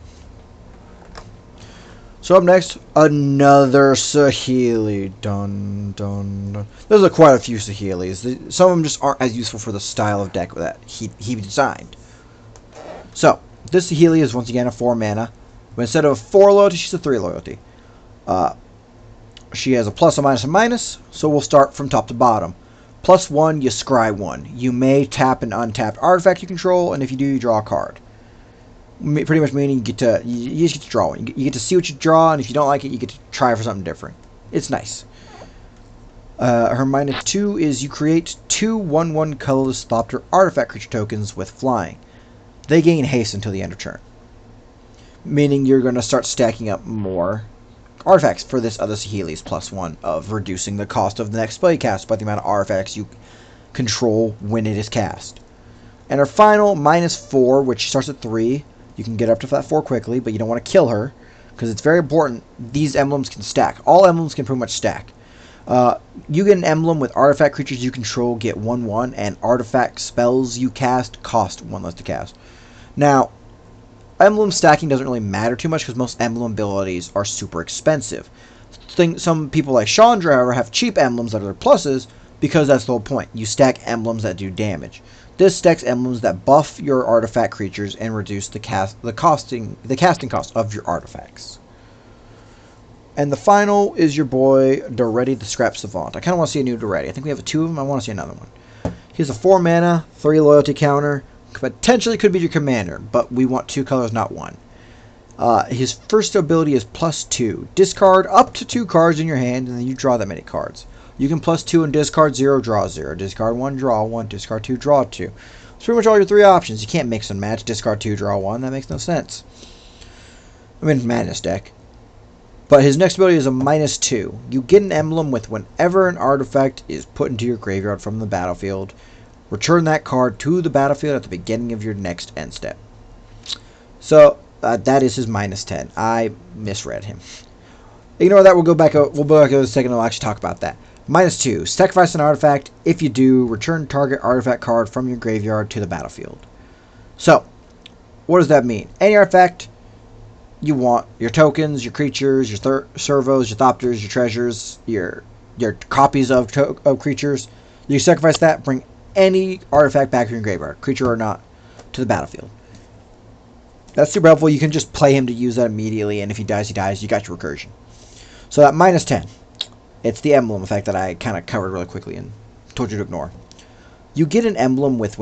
So up next, another Saheeli. Dun, dun, dun. There's quite a few Saheelis. Some of them just aren't as useful for the style of deck that he designed. So, this Saheeli is once again a 4 mana. But instead of a 4 loyalty, she's a 3 loyalty. She has a plus, a minus, a minus. So we'll start from top to bottom. +1, you scry 1. You may tap an untapped artifact you control, and if you do, you draw a card. Pretty much meaning you just get to draw one. You get to see what you draw, and if you don't like it, you get to try for something different. It's nice. Her -2 is you create 2 1/1 colorless Thopter artifact creature tokens with flying. They gain haste until the end of turn. Meaning you're going to start stacking up more artifacts for this other Saheeli's +1 of reducing the cost of the next spell you cast by the amount of artifacts you control when it is cast. And her final -4, which starts at 3, you can get up to that 4 quickly, but you don't want to kill her because it's very important. These emblems can stack. All emblems can pretty much stack. You get an emblem with artifact creatures you control get 1/1, and artifact spells you cast cost 1 less to cast. Now, emblem stacking doesn't really matter too much because most emblem abilities are super expensive. Some people like Chandra, however, have cheap emblems that are pluses because that's the whole point. You stack emblems that do damage. This stacks emblems that buff your artifact creatures and reduce the casting cost of your artifacts. And the final is your boy Doretti the Scrap Savant. I kind of want to see a new Doretti. I think we have 2 of them. I want to see another one. He has a 4 mana, 3 loyalty counter. Potentially could be your commander, but we want 2 colors, not 1. His first ability is +2. Discard up to 2 cards in your hand, and then you draw that many cards. You can +2 and discard 0, draw 0. Discard 1, draw 1. Discard 2, draw 2. That's pretty much all your 3 options. You can't mix and match. Discard 2, draw 1. That makes no sense. I mean, Madness deck. But his next ability is a -2. You get an emblem with whenever an artifact is put into your graveyard from the battlefield. Return that card to the battlefield at the beginning of your next end step. So, that is his -10. I misread him. Ignore that. We'll go back over a second and we'll actually talk about that. -2. Sacrifice an artifact. If you do, return target artifact card from your graveyard to the battlefield. So, what does that mean? Any artifact you want, your tokens, your creatures, your servos, your thopters, your treasures, your copies of creatures, You sacrifice that, bring any artifact back from your graveyard, creature or not, to the battlefield. That's super helpful. You can just play him to use that immediately, and if he dies, he dies. You got your recursion. So that minus 10. It's the emblem effect that I kind of covered really quickly and told you to ignore. You get an emblem with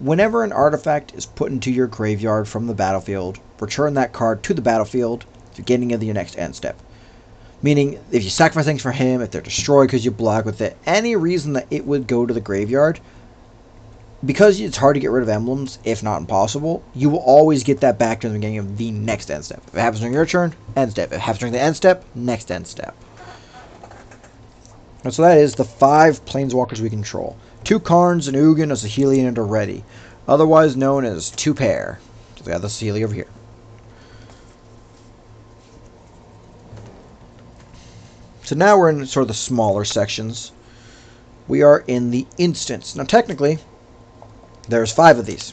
whenever an artifact is put into your graveyard from the battlefield, return that card to the battlefield at the beginning of your next end step. Meaning, if you sacrifice things for him, if they're destroyed because you block with it, any reason that it would go to the graveyard, because it's hard to get rid of emblems, if not impossible, you will always get that back to the beginning of the next end step. If it happens during your turn, end step. If it happens during the end step, next end step. And so that is the 5 planeswalkers we control. 2 Karns, an Ugin, a Saheeli, and a Reddy. Otherwise known as 2 pair. So we got the Saheeli over here. So now we're in sort of the smaller sections. We are in the instants. Now technically, there's 5 of these.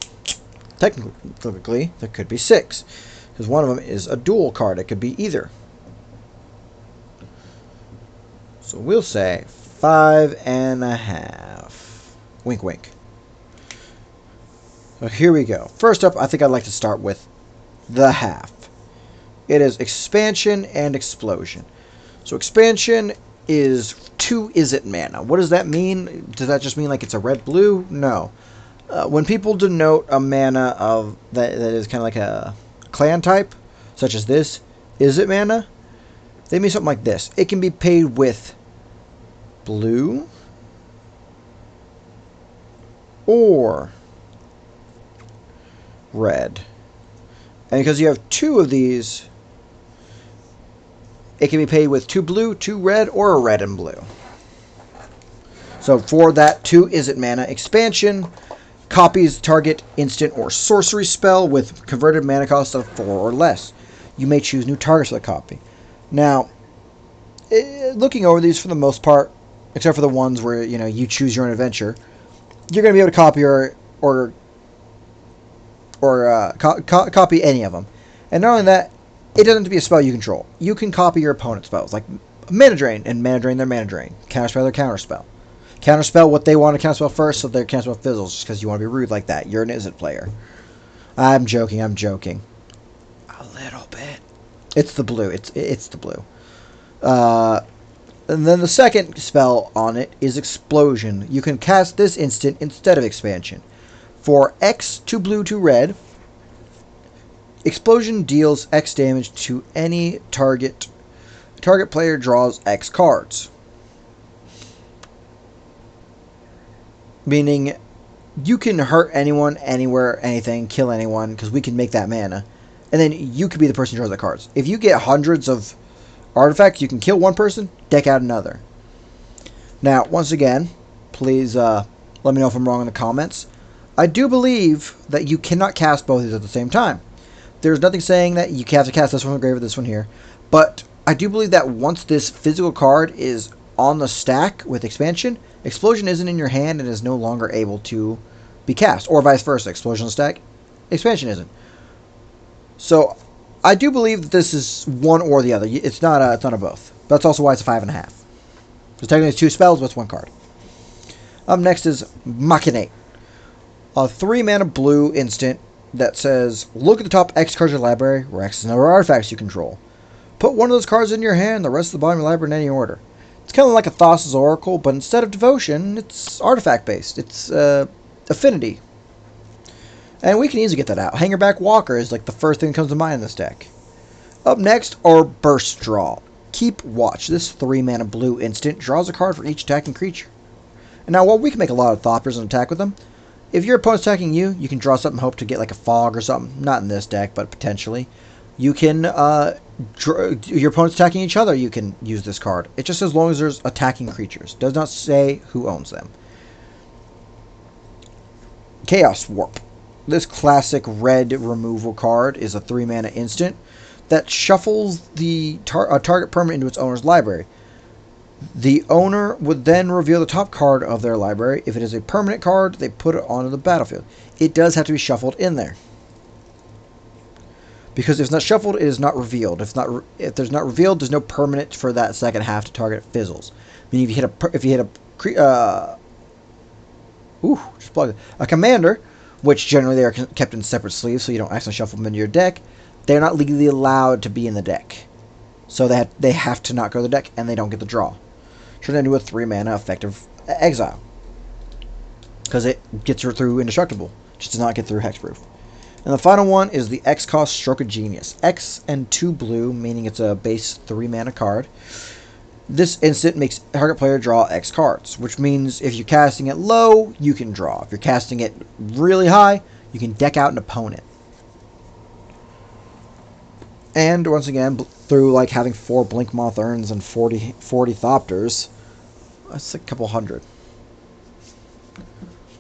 Technically, there could be 6. Because one of them is a dual card. It could be either. So we'll say 5.5. Wink, wink. So here we go. First up, I think I'd like to start with the half. It is expansion and explosion. So expansion is 2 Izzet mana. What does that mean? Does that just mean like it's a red-blue? No. When people denote a mana of that is kind of like a clan type, such as this, Izzet mana, they mean something like this. It can be paid with blue or red. And because you have 2 of these, it can be paid with 2 blue, 2 red, or a red and blue. So for that 2 Izzet mana expansion, copies target instant or sorcery spell with converted mana cost of 4 or less. You may choose new targets for the copy. Now, looking over these for the most part, except for the ones where you choose your own adventure, you're going to be able to copy copy any of them. And not only that, it doesn't have to be a spell you control. You can copy your opponent's spells, like Mana Drain, and Mana Drain their Mana Drain. Counterspell their Counterspell. Counterspell what they want to counterspell first, so their counterspell fizzles, just because you want to be rude like that. You're an Izzet player. I'm joking. A little bit. It's the blue. It's the blue. And then the second spell on it is Explosion. You can cast this instant instead of Expansion. For X, 2 blue, 2 red, Explosion deals X damage to any target. Target player draws X cards. Meaning, you can hurt anyone, anywhere, anything, kill anyone, because we can make that mana. And then you could be the person who draws the cards. If you get hundreds of artifacts, you can kill one person, deck out another. Now, once again, please let me know if I'm wrong in the comments. I do believe that you cannot cast both of these at the same time. There's nothing saying that you have to cast this one from the grave or this one here. But I do believe that once this physical card is on the stack with expansion, Explosion isn't in your hand and is no longer able to be cast. Or vice versa. Explosion on the stack, expansion isn't. So I do believe that this is one or the other. It's not a both. That's also why it's a 5.5. Because technically it's 2 spells, but it's 1 card. Up next is Machinate. A 3 mana blue instant that says, look at the top X cards of your library, where X is the number of artifacts you control. Put one of those cards in your hand, the rest of the bottom of your library in any order. It's kind of like a Thassa's Oracle, but instead of devotion, it's artifact-based. It's affinity. And we can easily get that out. Hangerback Walker is like the first thing that comes to mind in this deck. Up next are Burst Draw. Keep Watch. This 3 mana blue instant draws a card for each attacking creature. And now, while we can make a lot of Thoppers and attack with them, if your opponent's attacking you, you can draw something, hope to get like a Fog or something. Not in this deck, but potentially. You can, your opponent's attacking each other, you can use this card. It just says as long as there's attacking creatures. Does not say who owns them. Chaos Warp. This classic red removal card is a 3 mana instant that shuffles the target permanent into its owner's library. The owner would then reveal the top card of their library. If it is a permanent card, they put it onto the battlefield. It does have to be shuffled in there. Because if it's not shuffled, it is not revealed. If there's not revealed, there's no permanent for that second half to target fizzles. Meaning if you hit Ooh, just plug it. A commander, which generally they are kept in separate sleeves so you don't accidentally shuffle them into your deck. They're not legally allowed to be in the deck. So they have to not go to the deck, and they don't get the draw. Turn into a 3-mana effective exile. Because it gets her through indestructible. Just does not get through hexproof. And the final one is the X cost Stroke of Genius. X and 2 blue, meaning it's a base 3-mana card. This instant makes target player draw X cards, which means if you're casting it low, you can draw. If you're casting it really high, you can deck out an opponent. And once again, through like having 4 Blinkmoth Urns and 40 Thopters, that's a couple hundred.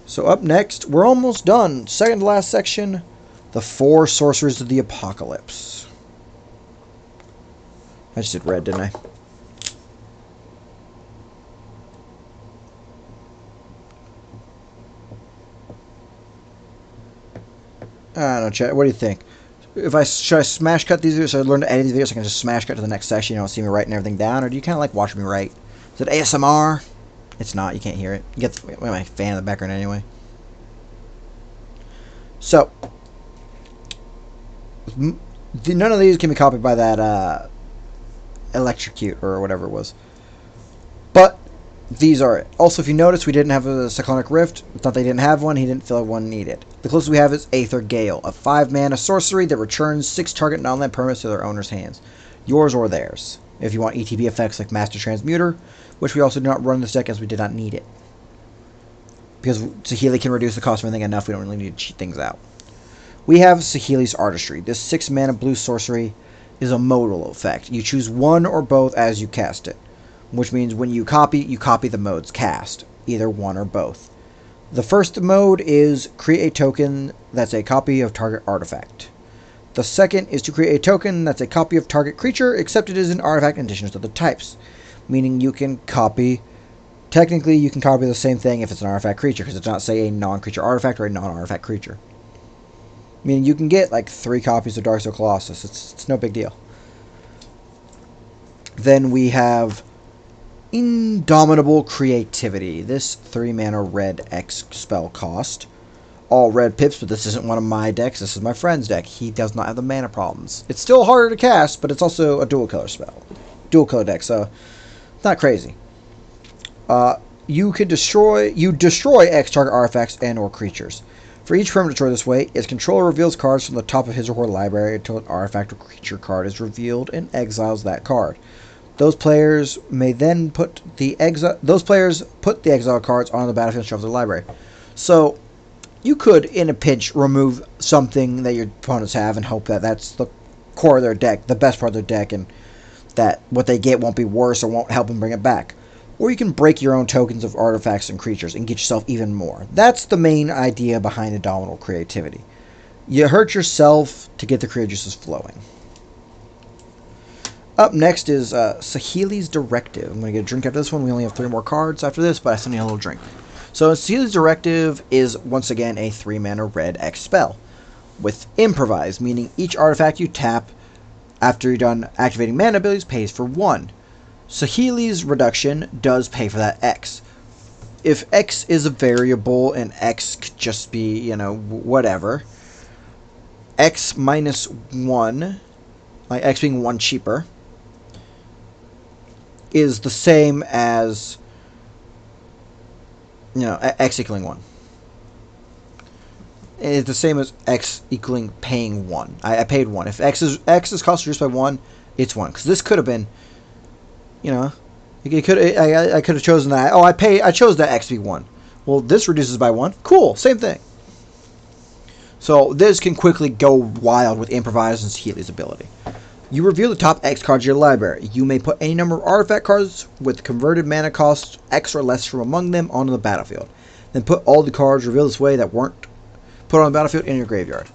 So up next, we're almost done. Second to last section, the 4 Sorceries of the Apocalypse. I just did red, didn't I? I don't know, chat. What do you think? Should I smash cut these videos? Should I learn to edit these videos so I can just smash cut to the next section? You don't see me writing everything down, or do you kind of like watching me write? Is it ASMR? It's not. You can't hear it. You get my fan in the background anyway. So none of these can be copied by that Electrocute or whatever it was. But these are it. Also, if you notice, we didn't have a Cyclonic Rift. It's not they didn't have one. He didn't feel like one needed. The closest we have is Aether Gale, a 5-mana sorcery that returns 6 target non-land permanents to their owner's hands. Yours or theirs. If you want ETB effects like Master Transmuter, which we also do not run in this deck as we did not need it. Because Saheeli can reduce the cost of anything enough, we don't really need to cheat things out. We have Saheeli's Artistry. This 6-mana blue sorcery is a modal effect. You choose one or both as you cast it. Which means when you copy the modes cast, either one or both. The first mode is create a token that's a copy of target artifact. The second is to create a token that's a copy of target creature, except it is an artifact in addition to the types. Meaning you can copy, technically you can copy the same thing if it's an artifact creature, because it's not, say, a non-creature artifact or a non-artifact creature. Meaning you can get like 3 copies of Darksteel Colossus, it's no big deal. Then we have Indomitable Creativity. This 3-mana red X spell cost. All red pips, but this isn't one of my decks. This is my friend's deck. He does not have the mana problems. It's still harder to cast, but it's also a dual color spell. Dual color deck, so it's not crazy. You destroy X target artifacts and or creatures. For each permanent destroyed this way, its controller reveals cards from the top of his or her library until an artifact or creature card is revealed and exiles that card. Those players may then put the exile cards on the battlefield and shuffle their library. So you could, in a pinch, remove something that your opponents have and hope that that's the core of their deck, the best part of their deck, and that what they get won't be worse or won't help them bring it back. Or you can break your own tokens of artifacts and creatures and get yourself even more. That's the main idea behind Indomitable Creativity. You hurt yourself to get the creative juices flowing. Up next is Saheeli's Directive. I'm going to get a drink after this one. We only have 3 more cards after this, but I still need a little drink. So Saheeli's Directive is, once again, a 3-mana red X spell. With Improvise, meaning each artifact you tap after you're done activating mana abilities pays for 1. Saheeli's Reduction does pay for that X. If X is a variable and X could just be, whatever, X minus 1, like X being 1 cheaper, is the same as, X equaling 1. It's the same as X equaling paying 1. I paid 1. If X's cost reduced by 1, it's 1. Because this could have been, I could have chosen that. Oh, I chose that X to be 1. Well, this reduces by 1. Cool, same thing. So this can quickly go wild with Improvise and Saheeli's ability. You reveal the top X cards of your library. You may put any number of artifact cards with converted mana costs X or less from among them onto the battlefield. Then put all the cards revealed this way that weren't put on the battlefield in your graveyard.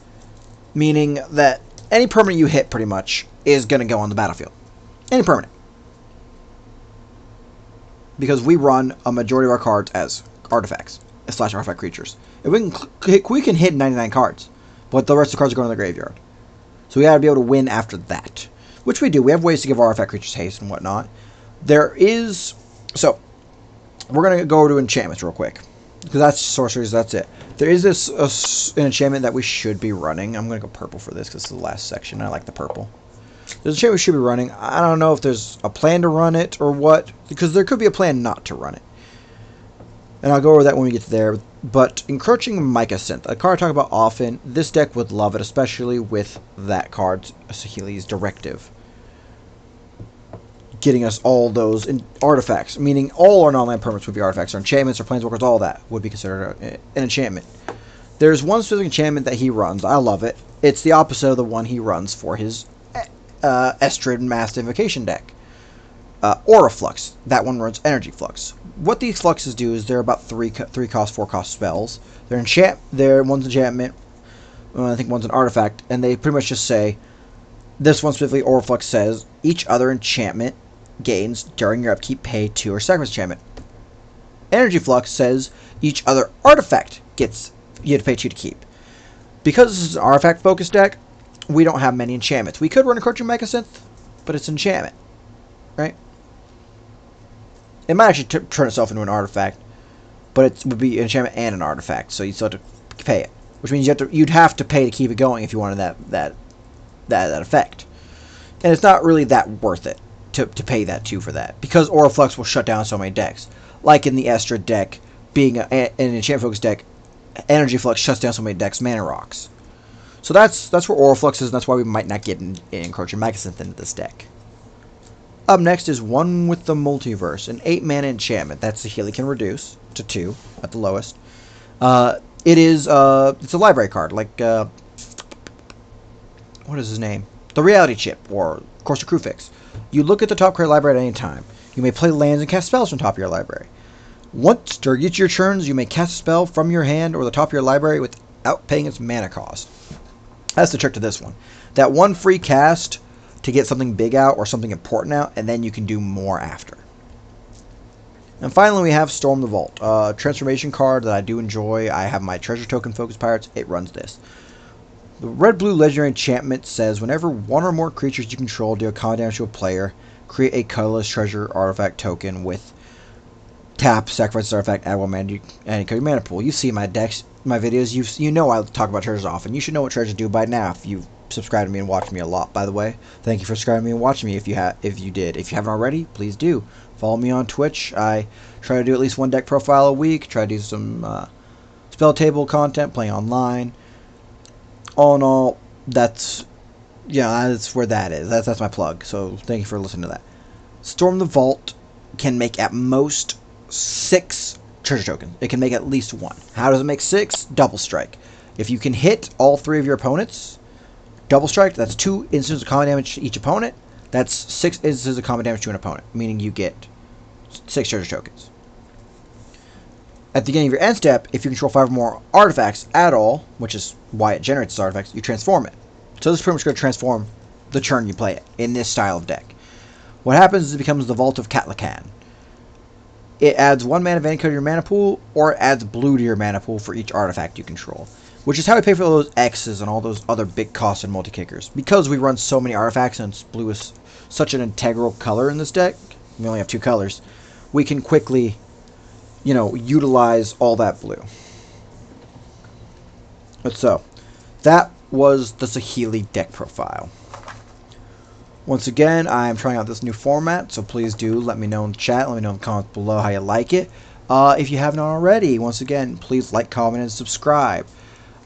Meaning that any permanent you hit, pretty much, is going to go on the battlefield. Any permanent. Because we run a majority of our cards as artifacts / artifact creatures. If we can hit 99 cards, but the rest of the cards are going to the graveyard. So we got to be able to win after that. Which we do. We have ways to give artifact creatures haste and whatnot. So, we're going to go over to enchantments real quick. Because that's sorceries, that's it. There is this an enchantment that we should be running. I'm going to go purple for this because it's the last section. I like the purple. There's a enchantment we should be running. I don't know if there's a plan to run it or what, because there could be a plan not to run it. And I'll go over that when we get there. But Encroaching Mycosynth, a card I talk about often. This deck would love it, especially with that card, Saheeli's Directive. Getting us all those artifacts, meaning all our non-land permanents would be artifacts, or enchantments, or planeswalkers, all that would be considered an enchantment. There's one specific enchantment that he runs. I love it. It's the opposite of the one he runs for his Estrid Mass Invocation deck. Aura Flux. That one runs Energy Flux. What these fluxes do is they're about 3 cost, 4 cost spells. One's enchantment, I think one's an artifact, and they pretty much just say, this one specifically, Aura Flux says, each other enchantment gains during your upkeep pay 2 or sacrifice enchantment. Energy Flux says each other artifact gets you have to pay 2 to keep. Because this is an artifact focused deck, we don't have many enchantments. We could run a Encroaching Mycosynth, but it's an enchantment, right? It might actually turn itself into an artifact, but it would be an enchantment and an artifact, so you still have to pay it, which means you'd have to pay to keep it going if you wanted that effect. And it's not really that worth it to pay that too for that, because Aura Flux will shut down so many decks. Like in the Estrid deck, being an enchantment focused deck, Energy Flux shuts down so many decks, Mana Rocks. So that's where Aura Flux is, and that's why we might not get an Encroaching Mycosynth into this deck. Up next is One with the Multiverse, an 8-mana enchantment that Saheeli can reduce to 2 at the lowest. It's a library card, like what is his name? The Reality Chip, or Course of Crufix. You look at the top card library at any time. You may play lands and cast spells from the top of your library. Once during each of your turns, you may cast a spell from your hand or the top of your library without paying its mana cost. That's the trick to this one. That one free cast to get something big out or something important out, and then you can do more after. And finally, we have Storm the Vault, a transformation card that I do enjoy. I have my Treasure Token Focus Pirates. It runs this. The red-blue legendary enchantment says whenever one or more creatures you control deal combat damage to a player, create a colorless treasure artifact token with tap, sacrifice this artifact, add 1 mana, and your mana pool. You see my decks, my videos. You know I talk about treasures often. You should know what treasures do by now if you've subscribed to me and watched me a lot. By the way, thank you for subscribing to me and watching me. If you did, if you haven't already, please do follow me on Twitch. I try to do at least 1 deck profile a week. Try to do some spell table content, playing online. All in all, that's where that is. That's my plug. So thank you for listening to that. Storm the Vault can make at most 6 treasure tokens. It can make at least 1. How does it make 6? Double strike. If you can hit all 3 of your opponents, double strike, that's 2 instances of combat damage to each opponent. That's 6 instances of combat damage to an opponent, meaning you get 6 treasure tokens. At the beginning of your end step, if you control 5 or more artifacts at all, which is why it generates these artifacts, you transform it. So this is pretty much going to transform the turn you play it in this style of deck. What happens is it becomes the Vault of Catlacan. It adds 1 mana of any color to your mana pool, or it adds blue to your mana pool for each artifact you control. Which is how we pay for those X's and all those other big costs and multi-kickers. Because we run so many artifacts and blue is such an integral color in this deck, we only have 2 colors, we can quickly, utilize all that blue. But so, that was the Saheeli deck profile. Once again, I am trying out this new format, so please do let me know in the chat, let me know in the comments below how you like it. If you haven't already, once again, please like, comment, and subscribe.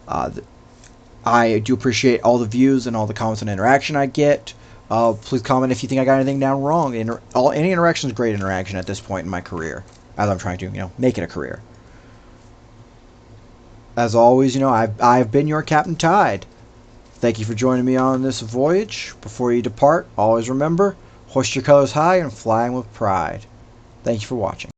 I do appreciate all the views and all the comments and interaction I get. Please comment if you think I got anything down wrong. Any interaction is great interaction at this point in my career, as I'm trying to, make it a career. As always, I've been your Captain Tide. Thank you for joining me on this voyage. Before you depart, always remember, hoist your colors high and fly with pride. Thank you for watching.